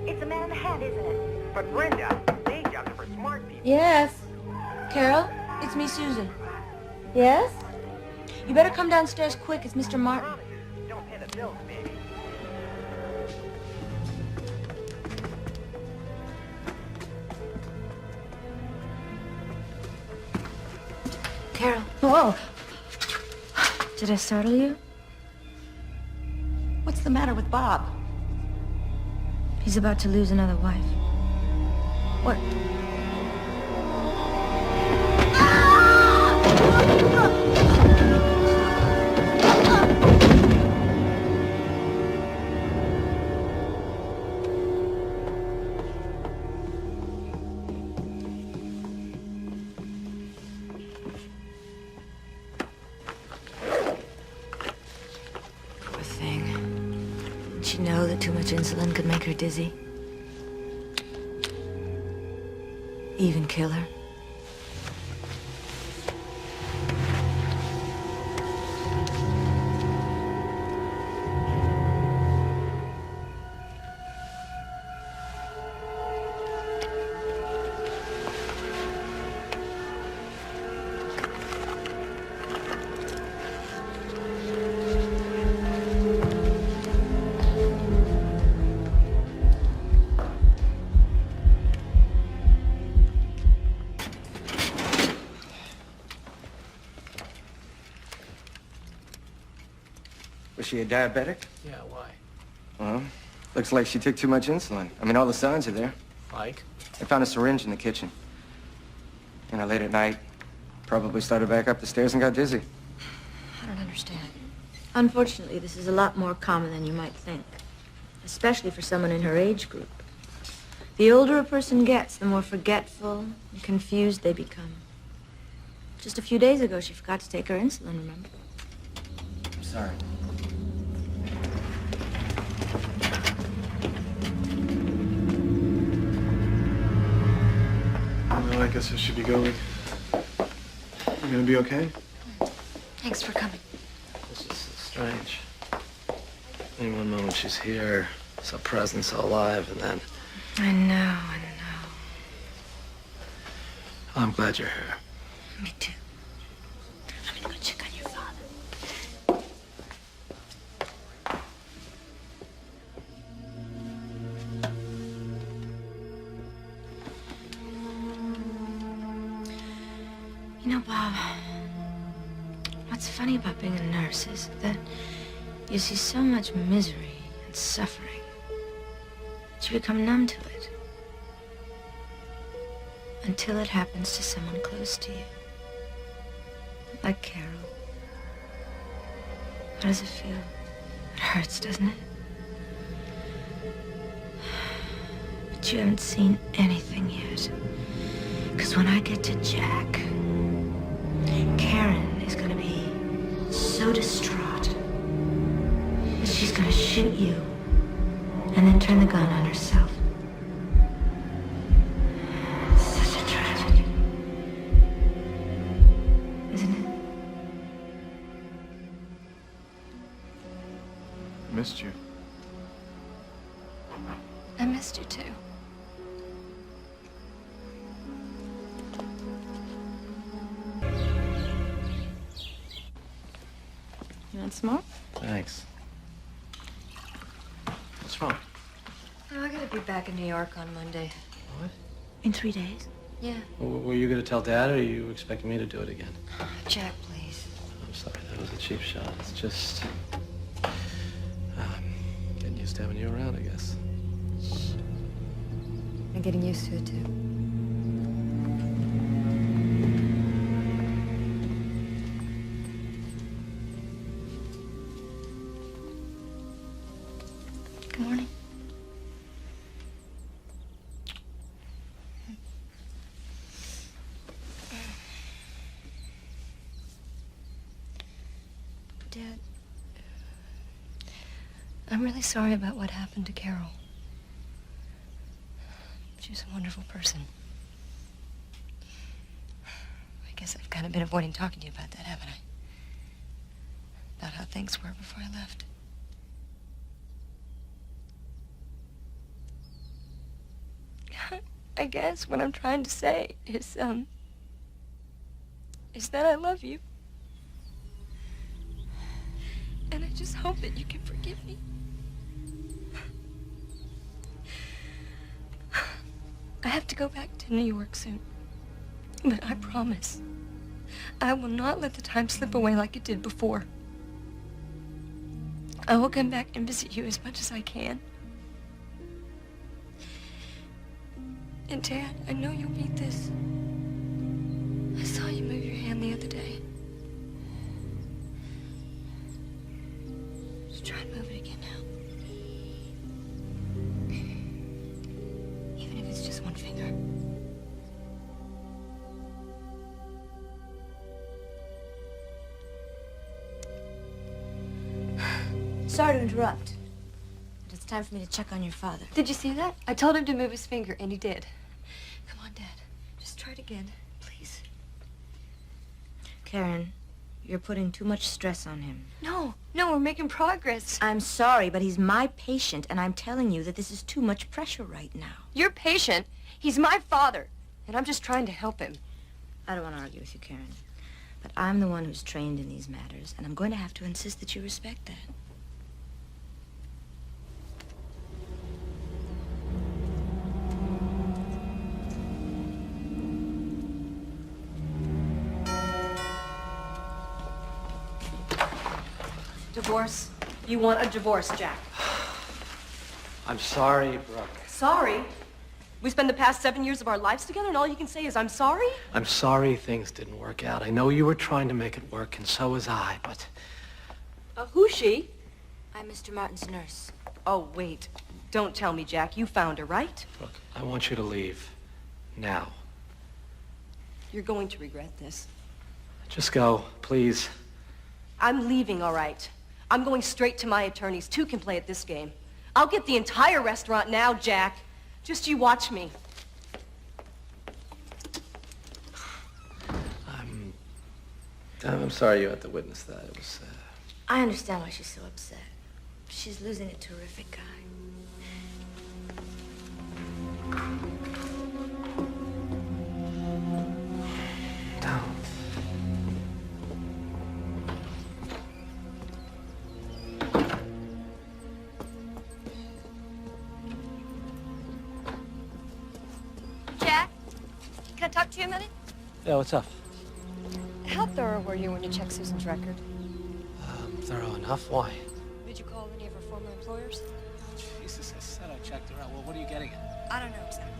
It's a man in the hat, isn't it? But Brenda, day jobs are for smart people. Yes. Carol, it's me, Susan. Yes? You better come downstairs quick. It's Mr. Martin. Don't pay the bills, baby. Carol. Whoa. Did I startle you? What's the matter with Bob? He's about to lose another wife. What? Poor thing. Did she know that too much insulin could make her dizzy? Even kill her? Was she a diabetic? Yeah, why? Well, looks like she took too much insulin. I mean, all the signs are there. Like? I found a syringe in the kitchen. You know, late at night, probably started back up the stairs and got dizzy. I don't understand. Unfortunately, this is a lot more common than you might think, especially for someone in her age group. The older a person gets, the more forgetful and confused they become. Just a few days ago, she forgot to take her insulin, remember? I'm sorry. Well, I guess I should be going. You gonna be okay? Thanks for coming. This is strange. In one moment she's here, so present, so alive, and then... I know. I'm glad you're here. Me too. I'm gonna go check on your father. You know, Bob, what's funny about being a nurse is that you see so much misery and suffering that you become numb to it until it happens to someone close to you. Like Carol. How does it feel? It hurts, doesn't it? But you haven't seen anything yet. Because when I get to Jack, Karen is gonna be so distraught that she's gonna shoot you and then turn the gun on herself. Such a tragedy. Isn't it? Missed you. I missed you too. You want some more? Thanks. What's wrong? Oh, I gotta be back in New York on Monday. What? In 3 days? Yeah. Were you going to tell Dad, or are you expecting me to do it again? Jack, please. I'm sorry, that was a cheap shot. It's just... getting used to having you around, I guess. I'm getting used to it too. Good morning. Dad, I'm really sorry about what happened to Carol. She was a wonderful person. I guess I've kind of been avoiding talking to you about that, haven't I? About how things were before I left. I guess what I'm trying to say is that I love you. And I just hope that you can forgive me. I have to go back to New York soon. But I promise, I will not let the time slip away like it did before. I will come back and visit you as much as I can. And Dad, I know you'll need this. I saw you move your hand the other day. Just try and move it again now. Even if it's just one finger. Sorry to interrupt, but it's time for me to check on your father. Did you see that? I told him to move his finger, and he did. Come on, Dad. Just try it again, please. Karen, you're putting too much stress on him. No, we're making progress. I'm sorry, but he's my patient, and I'm telling you that this is too much pressure right now. You're patient. He's my father, and I'm just trying to help him. I don't want to argue with you, Karen, but I'm the one who's trained in these matters, and I'm going to have to insist that you respect that. Divorce. You want a divorce, Jack. I'm sorry, Brooke. Sorry? We spend the past 7 years of our lives together and all you can say is, I'm sorry? I'm sorry things didn't work out. I know you were trying to make it work, and so was I, but... Who's she? I'm Mr. Martin's nurse. Oh, wait. Don't tell me, Jack. You found her, right? Brooke, I want you to leave. Now. You're going to regret this. Just go, please. I'm leaving, all right. I'm going straight to my attorneys. Two can play at this game. I'll get the entire restaurant now, Jack. Just you watch me. I'm sorry you had to witness that. It was, I understand why she's so upset. She's losing a terrific guy. Jack, can I talk to you a minute? Yeah, what's up? How thorough were you when you checked Susan's record? Thorough enough? Why? Did you call any of her former employers? Jesus, I said I checked her out. Well, what are you getting at? I don't know exactly.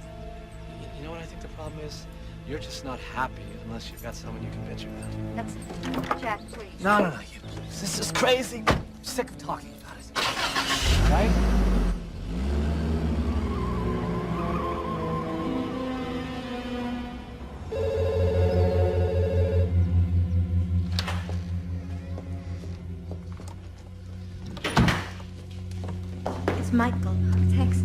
You know what I think the problem is? You're just not happy unless you've got someone you can bitch about. That's it. Jack, please. No, you please. This is crazy. I'm sick of talking about it. All right? It's Michael. Thanks.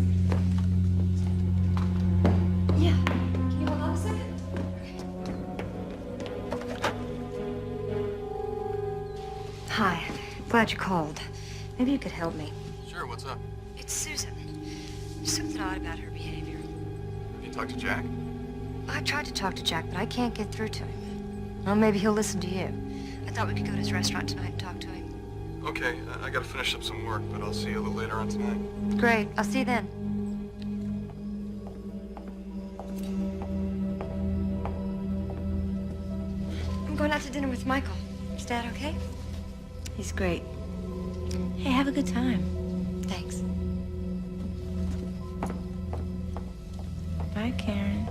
Yeah. Can you hold on a second? Hi. Glad you called. Maybe you could help me. Sure, what's up? It's Susan. There's something odd about her behavior. Have you talked to Jack? I tried to talk to Jack, but I can't get through to him. Well, maybe he'll listen to you. I thought we could go to his restaurant tonight and talk to him. Okay, I gotta finish up some work, but I'll see you a little later on tonight. Great. I'll see you then. I'm going out to dinner with Michael. Is Dad okay? He's great. Hey, have a good time. Thanks. Bye, Karen.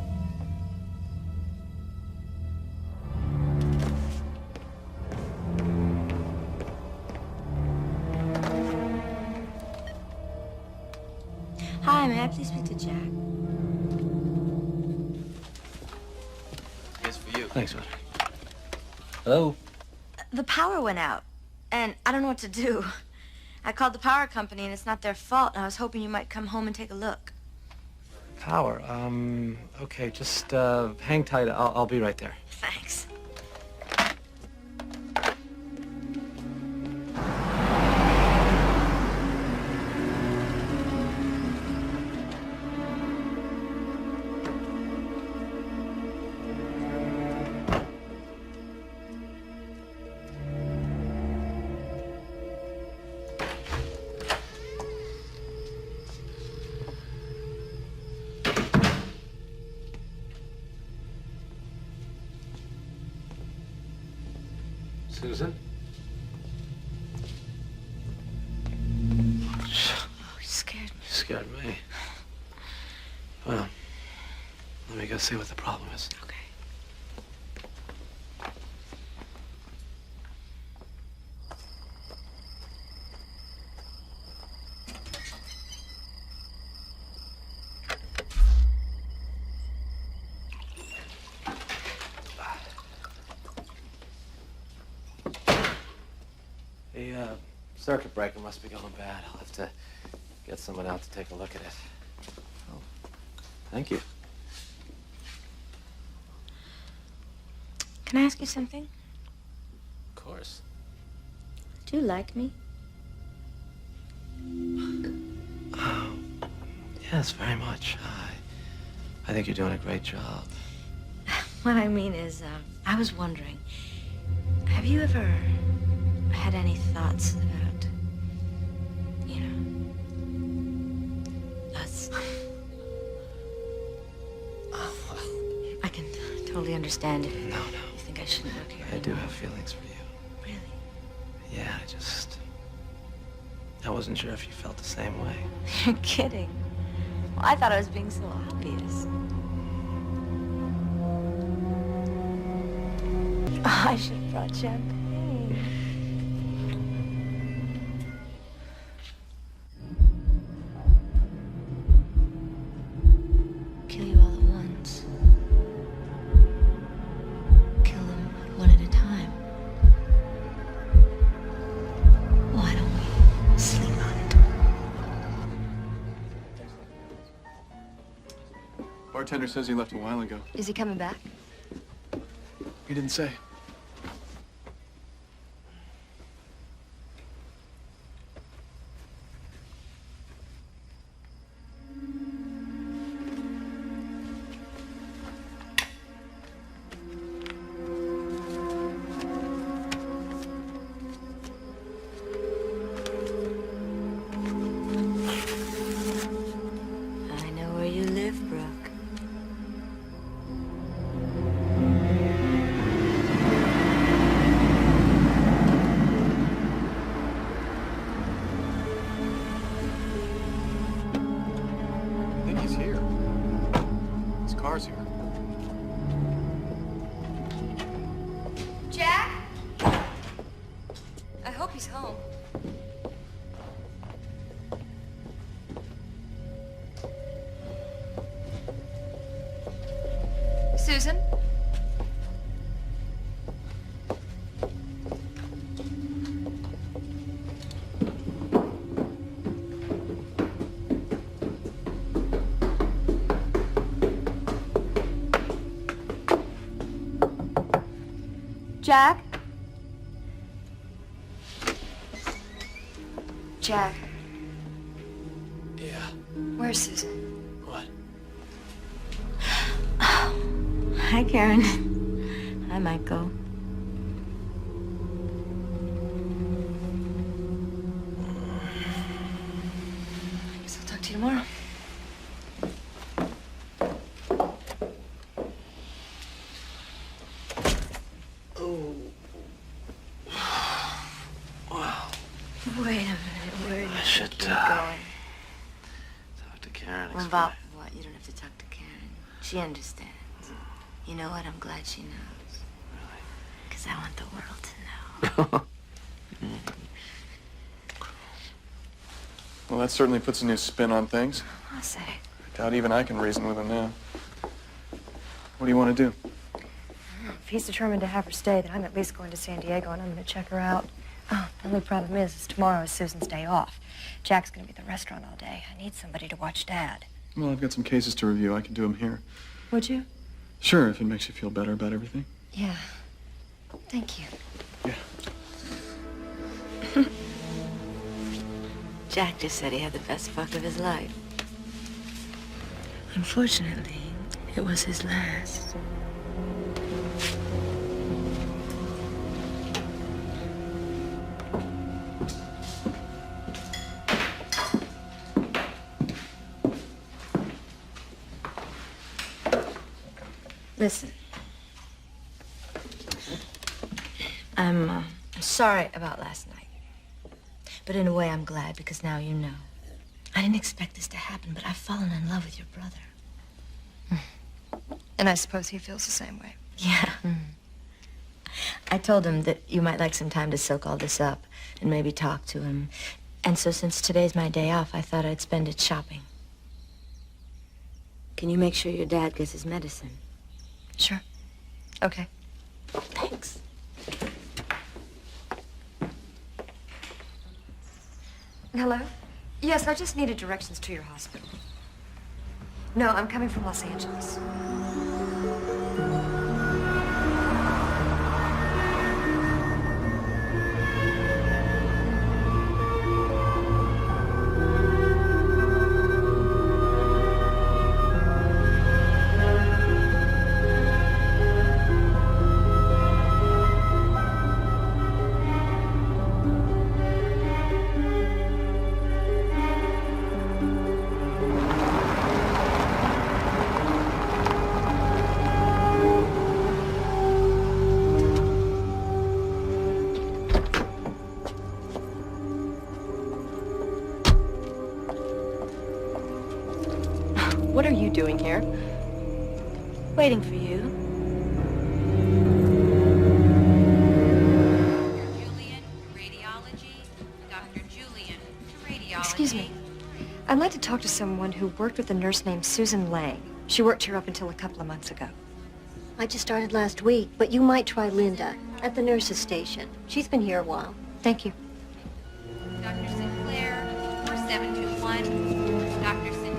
Hi, may I please speak to Jack? Here's for you. Thanks, bud. Hello? The power went out, and I don't know what to do. I called the power company, and it's not their fault, and I was hoping you might come home and take a look. Power. Okay, just hang tight. I'll be right there. Thanks. Susan? Oh, you scared me. You scared me. Well, let me go see what the problem is. Okay. The circuit breaker must be going bad. I'll have to get someone out to take a look at it. Oh, thank you. Can I ask you something? Of course. Do you like me? Oh, yes, very much. I think you're doing a great job. What I mean is, I was wondering, have you ever had any thoughts about, you know, us? Oh, well. I can totally understand if No. you think I shouldn't work here I do have feelings for you. Really? Yeah, I just... I wasn't sure if you felt the same way. You're kidding. Well, I thought I was being so obvious. Oh, I should have brought champagne. Kill you all at once. Kill them one at a time. Why don't we sleep on it? Bartender says he left a while ago. Is he coming back? He didn't say. I know where you live, Brooke. I think he's here. His car's here. Jack? I hope he's home. Susan? Jack? Jack. Yeah. Where's Susan? What? Hi, Karen. Hi, Michael. I guess I'll talk to you tomorrow. Oh. Wow. Wait a minute. Where do you I should, think you're going? Talk to Karen. Well, about what? You don't have to talk to Karen. She understands. You know what? I'm glad she knows. Really? Because I want the world to know. Well, that certainly puts a new spin on things. I'll say. I doubt even I can reason with him now. What do you want to do? If he's determined to have her stay, then I'm at least going to San Diego and I'm going to check her out. Oh, the only problem is tomorrow is Susan's day off. Jack's going to be at the restaurant all day. I need somebody to watch Dad. Well, I've got some cases to review. I can do them here. Would you? Sure, if it makes you feel better about everything. Yeah. Thank you. Yeah. Jack just said he had the best fuck of his life. Unfortunately, it was his last. Listen. I'm sorry about last night. But in a way, I'm glad because now you know. I didn't expect this to happen, but I've fallen in love with your brother. And I suppose he feels the same way. Yeah. I told him that you might like some time to soak all this up and maybe talk to him. And so since today's my day off, I thought I'd spend it shopping. Can you make sure your dad gets his medicine? Sure. Okay. Thanks. Hello? Yes, I just needed directions to your hospital. No, I'm coming from Los Angeles. What are you doing here? Waiting for you. Julian, radiology. Dr. Julian, radiology. Excuse me. I'd like to talk to someone who worked with a nurse named Susan Lang. She worked here up until a couple of months ago. I just started last week, but you might try Linda at the nurse's station. She's been here a while. Thank you. Dr. Sinclair, 4721. Dr. Sinclair.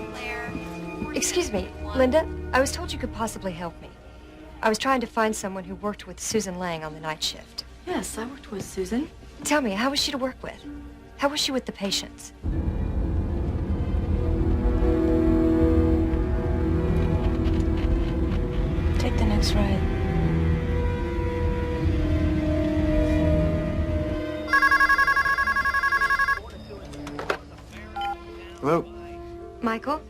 Excuse me, Linda. I was told you could possibly help me. I was trying to find someone who worked with Susan Lang on the night shift. Yes, I worked with Susan. Tell me, how was she to work with? How was she with the patients? Take the next ride. Hello? Michael,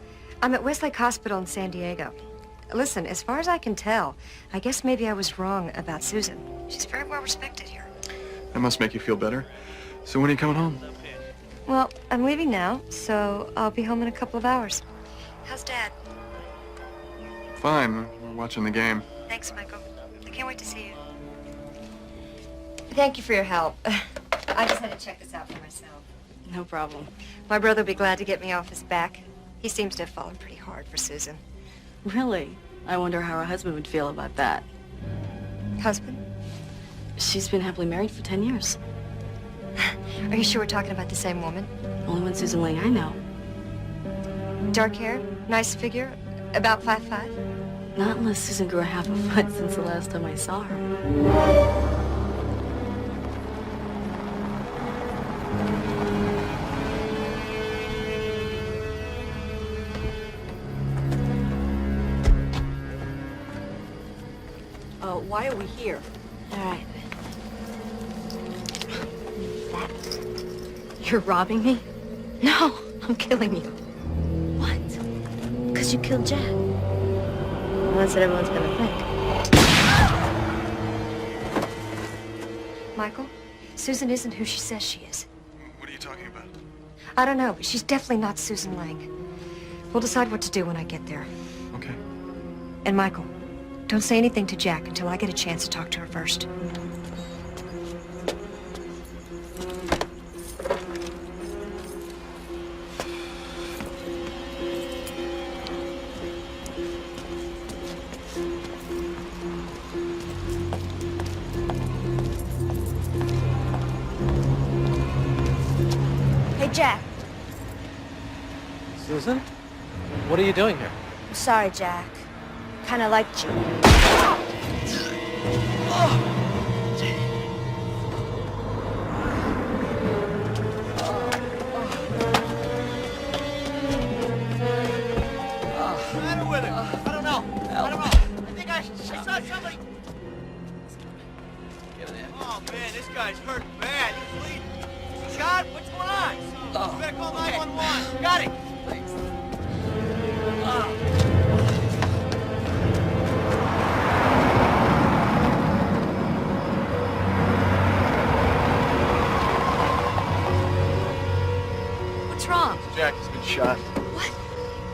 I'm at Westlake Hospital in San Diego. Listen, as far as I can tell, I guess maybe I was wrong about Susan. She's very well respected here. That must make you feel better. So when are you coming home? Well, I'm leaving now, so I'll be home in a couple of hours. How's Dad? Fine. We're watching the game. Thanks, Michael. I can't wait to see you. Thank you for your help. I just had to check this out for myself. No problem. My brother will be glad to get me off his back. He seems to have fallen pretty hard for Susan. Really? I wonder how her husband would feel about that. Husband? She's been happily married for 10 years. Are you sure we're talking about the same woman? Only one Susan Lang I know. Dark hair, nice figure, about 5'5"? Not unless Susan grew a half a foot since the last time I saw her. Why are we here? All right. You're robbing me? No, I'm killing you. What? Because you killed Jack. Well, that's what everyone's gonna think. Michael, Susan isn't who she says she is. What are you talking about? I don't know, but she's definitely not Susan Lang. We'll decide what to do when I get there. Okay. And Michael, don't say anything to Jack until I get a chance to talk to her first. Hey, Jack. Susan? What are you doing here? I'm sorry, Jack. Kind of liked you. What's the matter with him? I don't know. I think I saw somebody. Oh man, this guy's hurt bad. He's bleeding. Scott, what's going on? You better call 911. Got it. Thanks. What's wrong? Jack has been shot. What?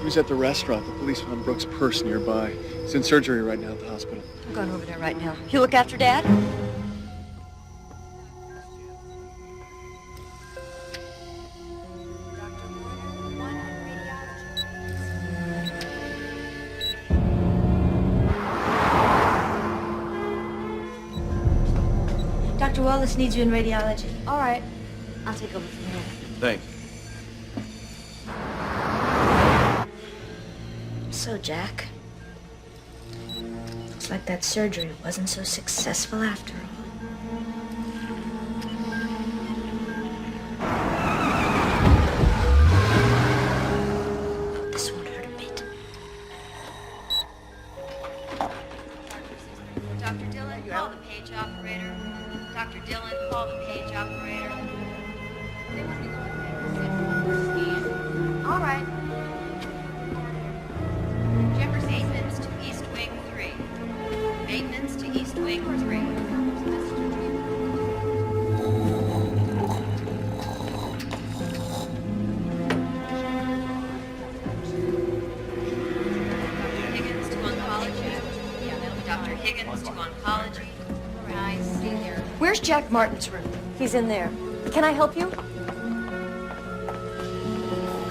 He was at the restaurant. The police found Brooks' purse nearby. He's in surgery right now at the hospital. I'm going over there right now. You look after Dad? Dr. Wallace needs you in radiology. All right. I'll take over from here. Thanks. So, Jack, looks like that surgery wasn't so successful after all. This won't hurt a bit. Dr. Dillon, call the page operator. Dr. Dillon, call the page operator. They want to go scan. All right. Jefferson Maintenance to East Wing 3. Maintenance to East Wing 3. Jack Martin's room? He's in there. Can I help you?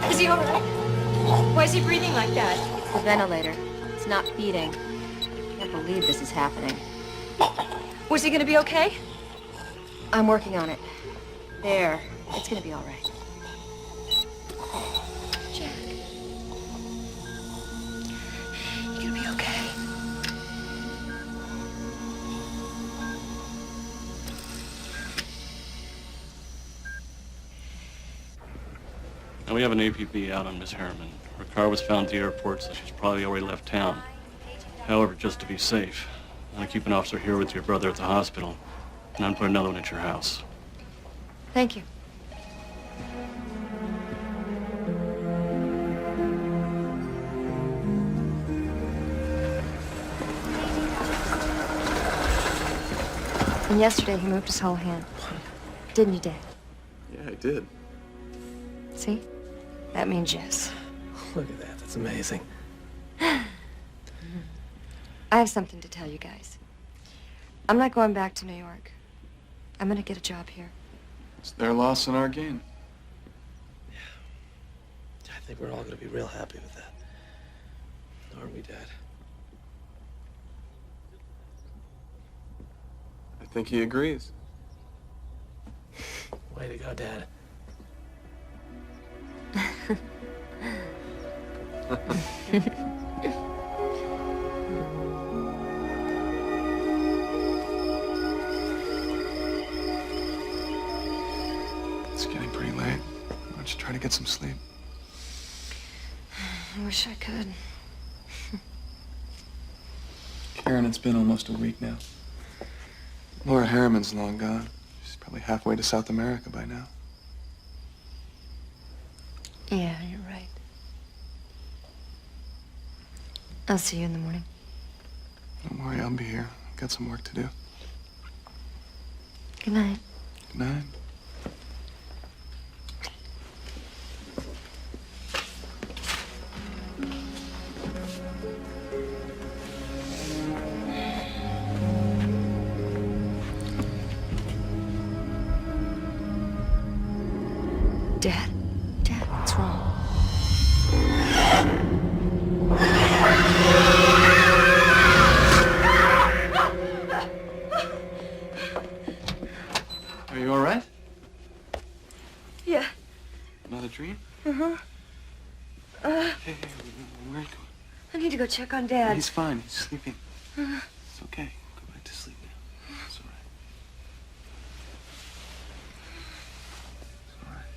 Is he all right? Why is he breathing like that? It's the ventilator. It's not feeding. I can't believe this is happening. Was he gonna be okay? I'm working on it. There. It's gonna be all right. Jack. You gonna be okay? Now, we have an APB out on Miss Harriman. Her car was found at the airport, so she's probably already left town. However, just to be safe, I'm gonna keep an officer here with your brother at the hospital, and I'm put another one at your house. Thank you. And yesterday he moved his whole hand. Didn't you, Dad? Yeah, I did. See? That means yes. Look at that. That's amazing. I have something to tell you guys. I'm not going back to New York. I'm gonna get a job here. It's their loss and our gain. I think we're all going to be real happy with that. Aren't we, Dad? I think he agrees. Way to go, Dad. It's getting pretty late. Why don't you try to get some sleep? I wish I could. Karen, it's been almost a week now. Laura Harriman's long gone. She's probably halfway to South America by now. Yeah, you're right. I'll see you in the morning. Don't worry, I'll be here. I've got some work to do. Good night. Good night. Dad? Dad, what's wrong? Are you all right? Yeah. Another dream? Uh-huh. Hey, where are you going? I need to go check on Dad. He's fine. He's sleeping. Uh, It's okay. Go back to sleep now. It's all right. It's all right.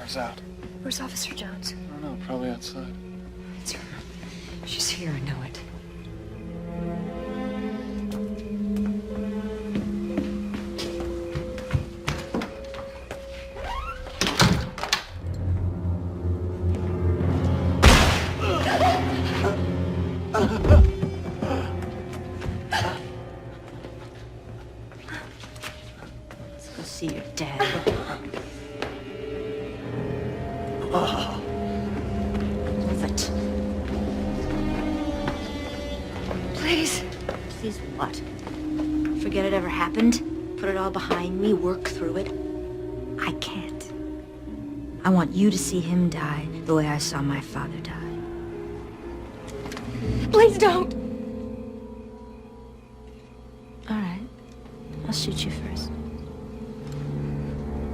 Car's out. Where's Officer Jones? I don't know, probably outside. It's her. She's here, I know it. Let's go see your dad. Move it. Please. Please what? Forget it ever happened? Put it all behind me, work through it? I can't. I want you to see him die the way I saw my father die. Please don't. All right. I'll shoot you first.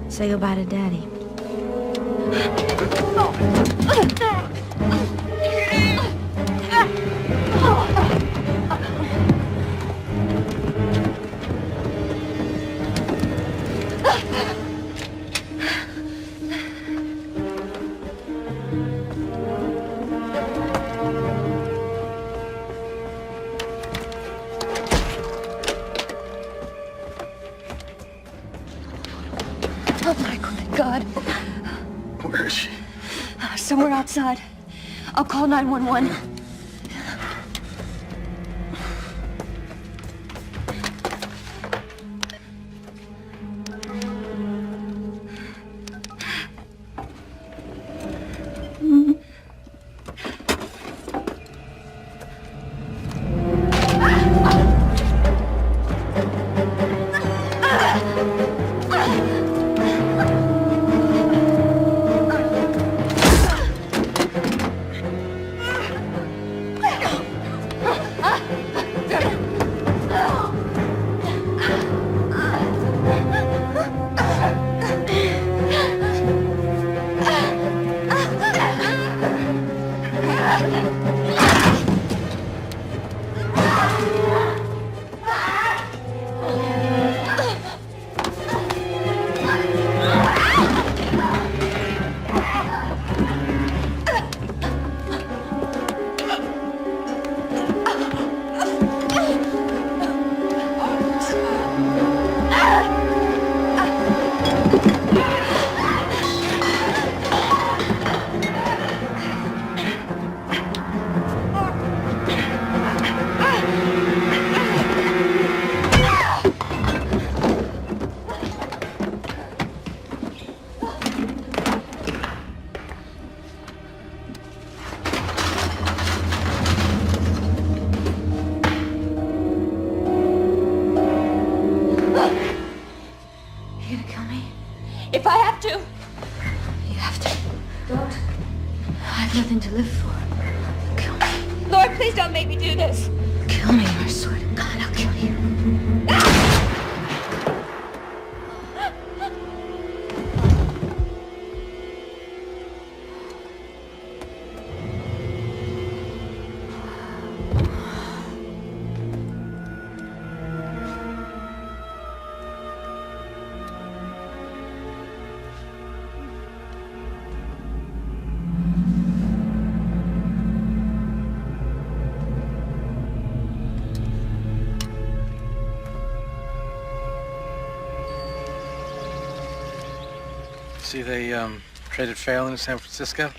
Say goodbye to Daddy. Oh, my God. Where is she? Somewhere outside. I'll call 911. If I have to. You have to. Don't. I have nothing to live for. Kill me. Lord, please don't make me do this. Kill me, I swear to God, I'll kill you. See, they traded Fairland in San Francisco?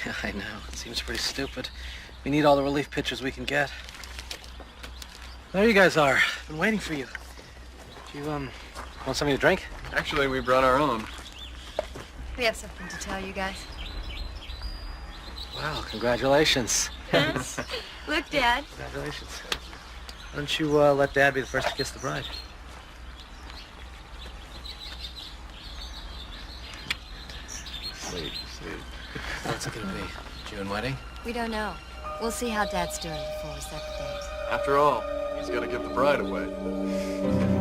Yeah, I know. It seems pretty stupid. We need all the relief pitchers we can get. There you guys are. Been waiting for you. Do you, want something to drink? Actually, we brought our own. We have something to tell you guys. Wow, congratulations. Yes. Look, Dad. Congratulations. Why don't you let Dad be the first to kiss the bride? Sweet. What's it gonna be? June wedding? We don't know. We'll see how Dad's doing before we set the date. After all, he's got to give the bride away.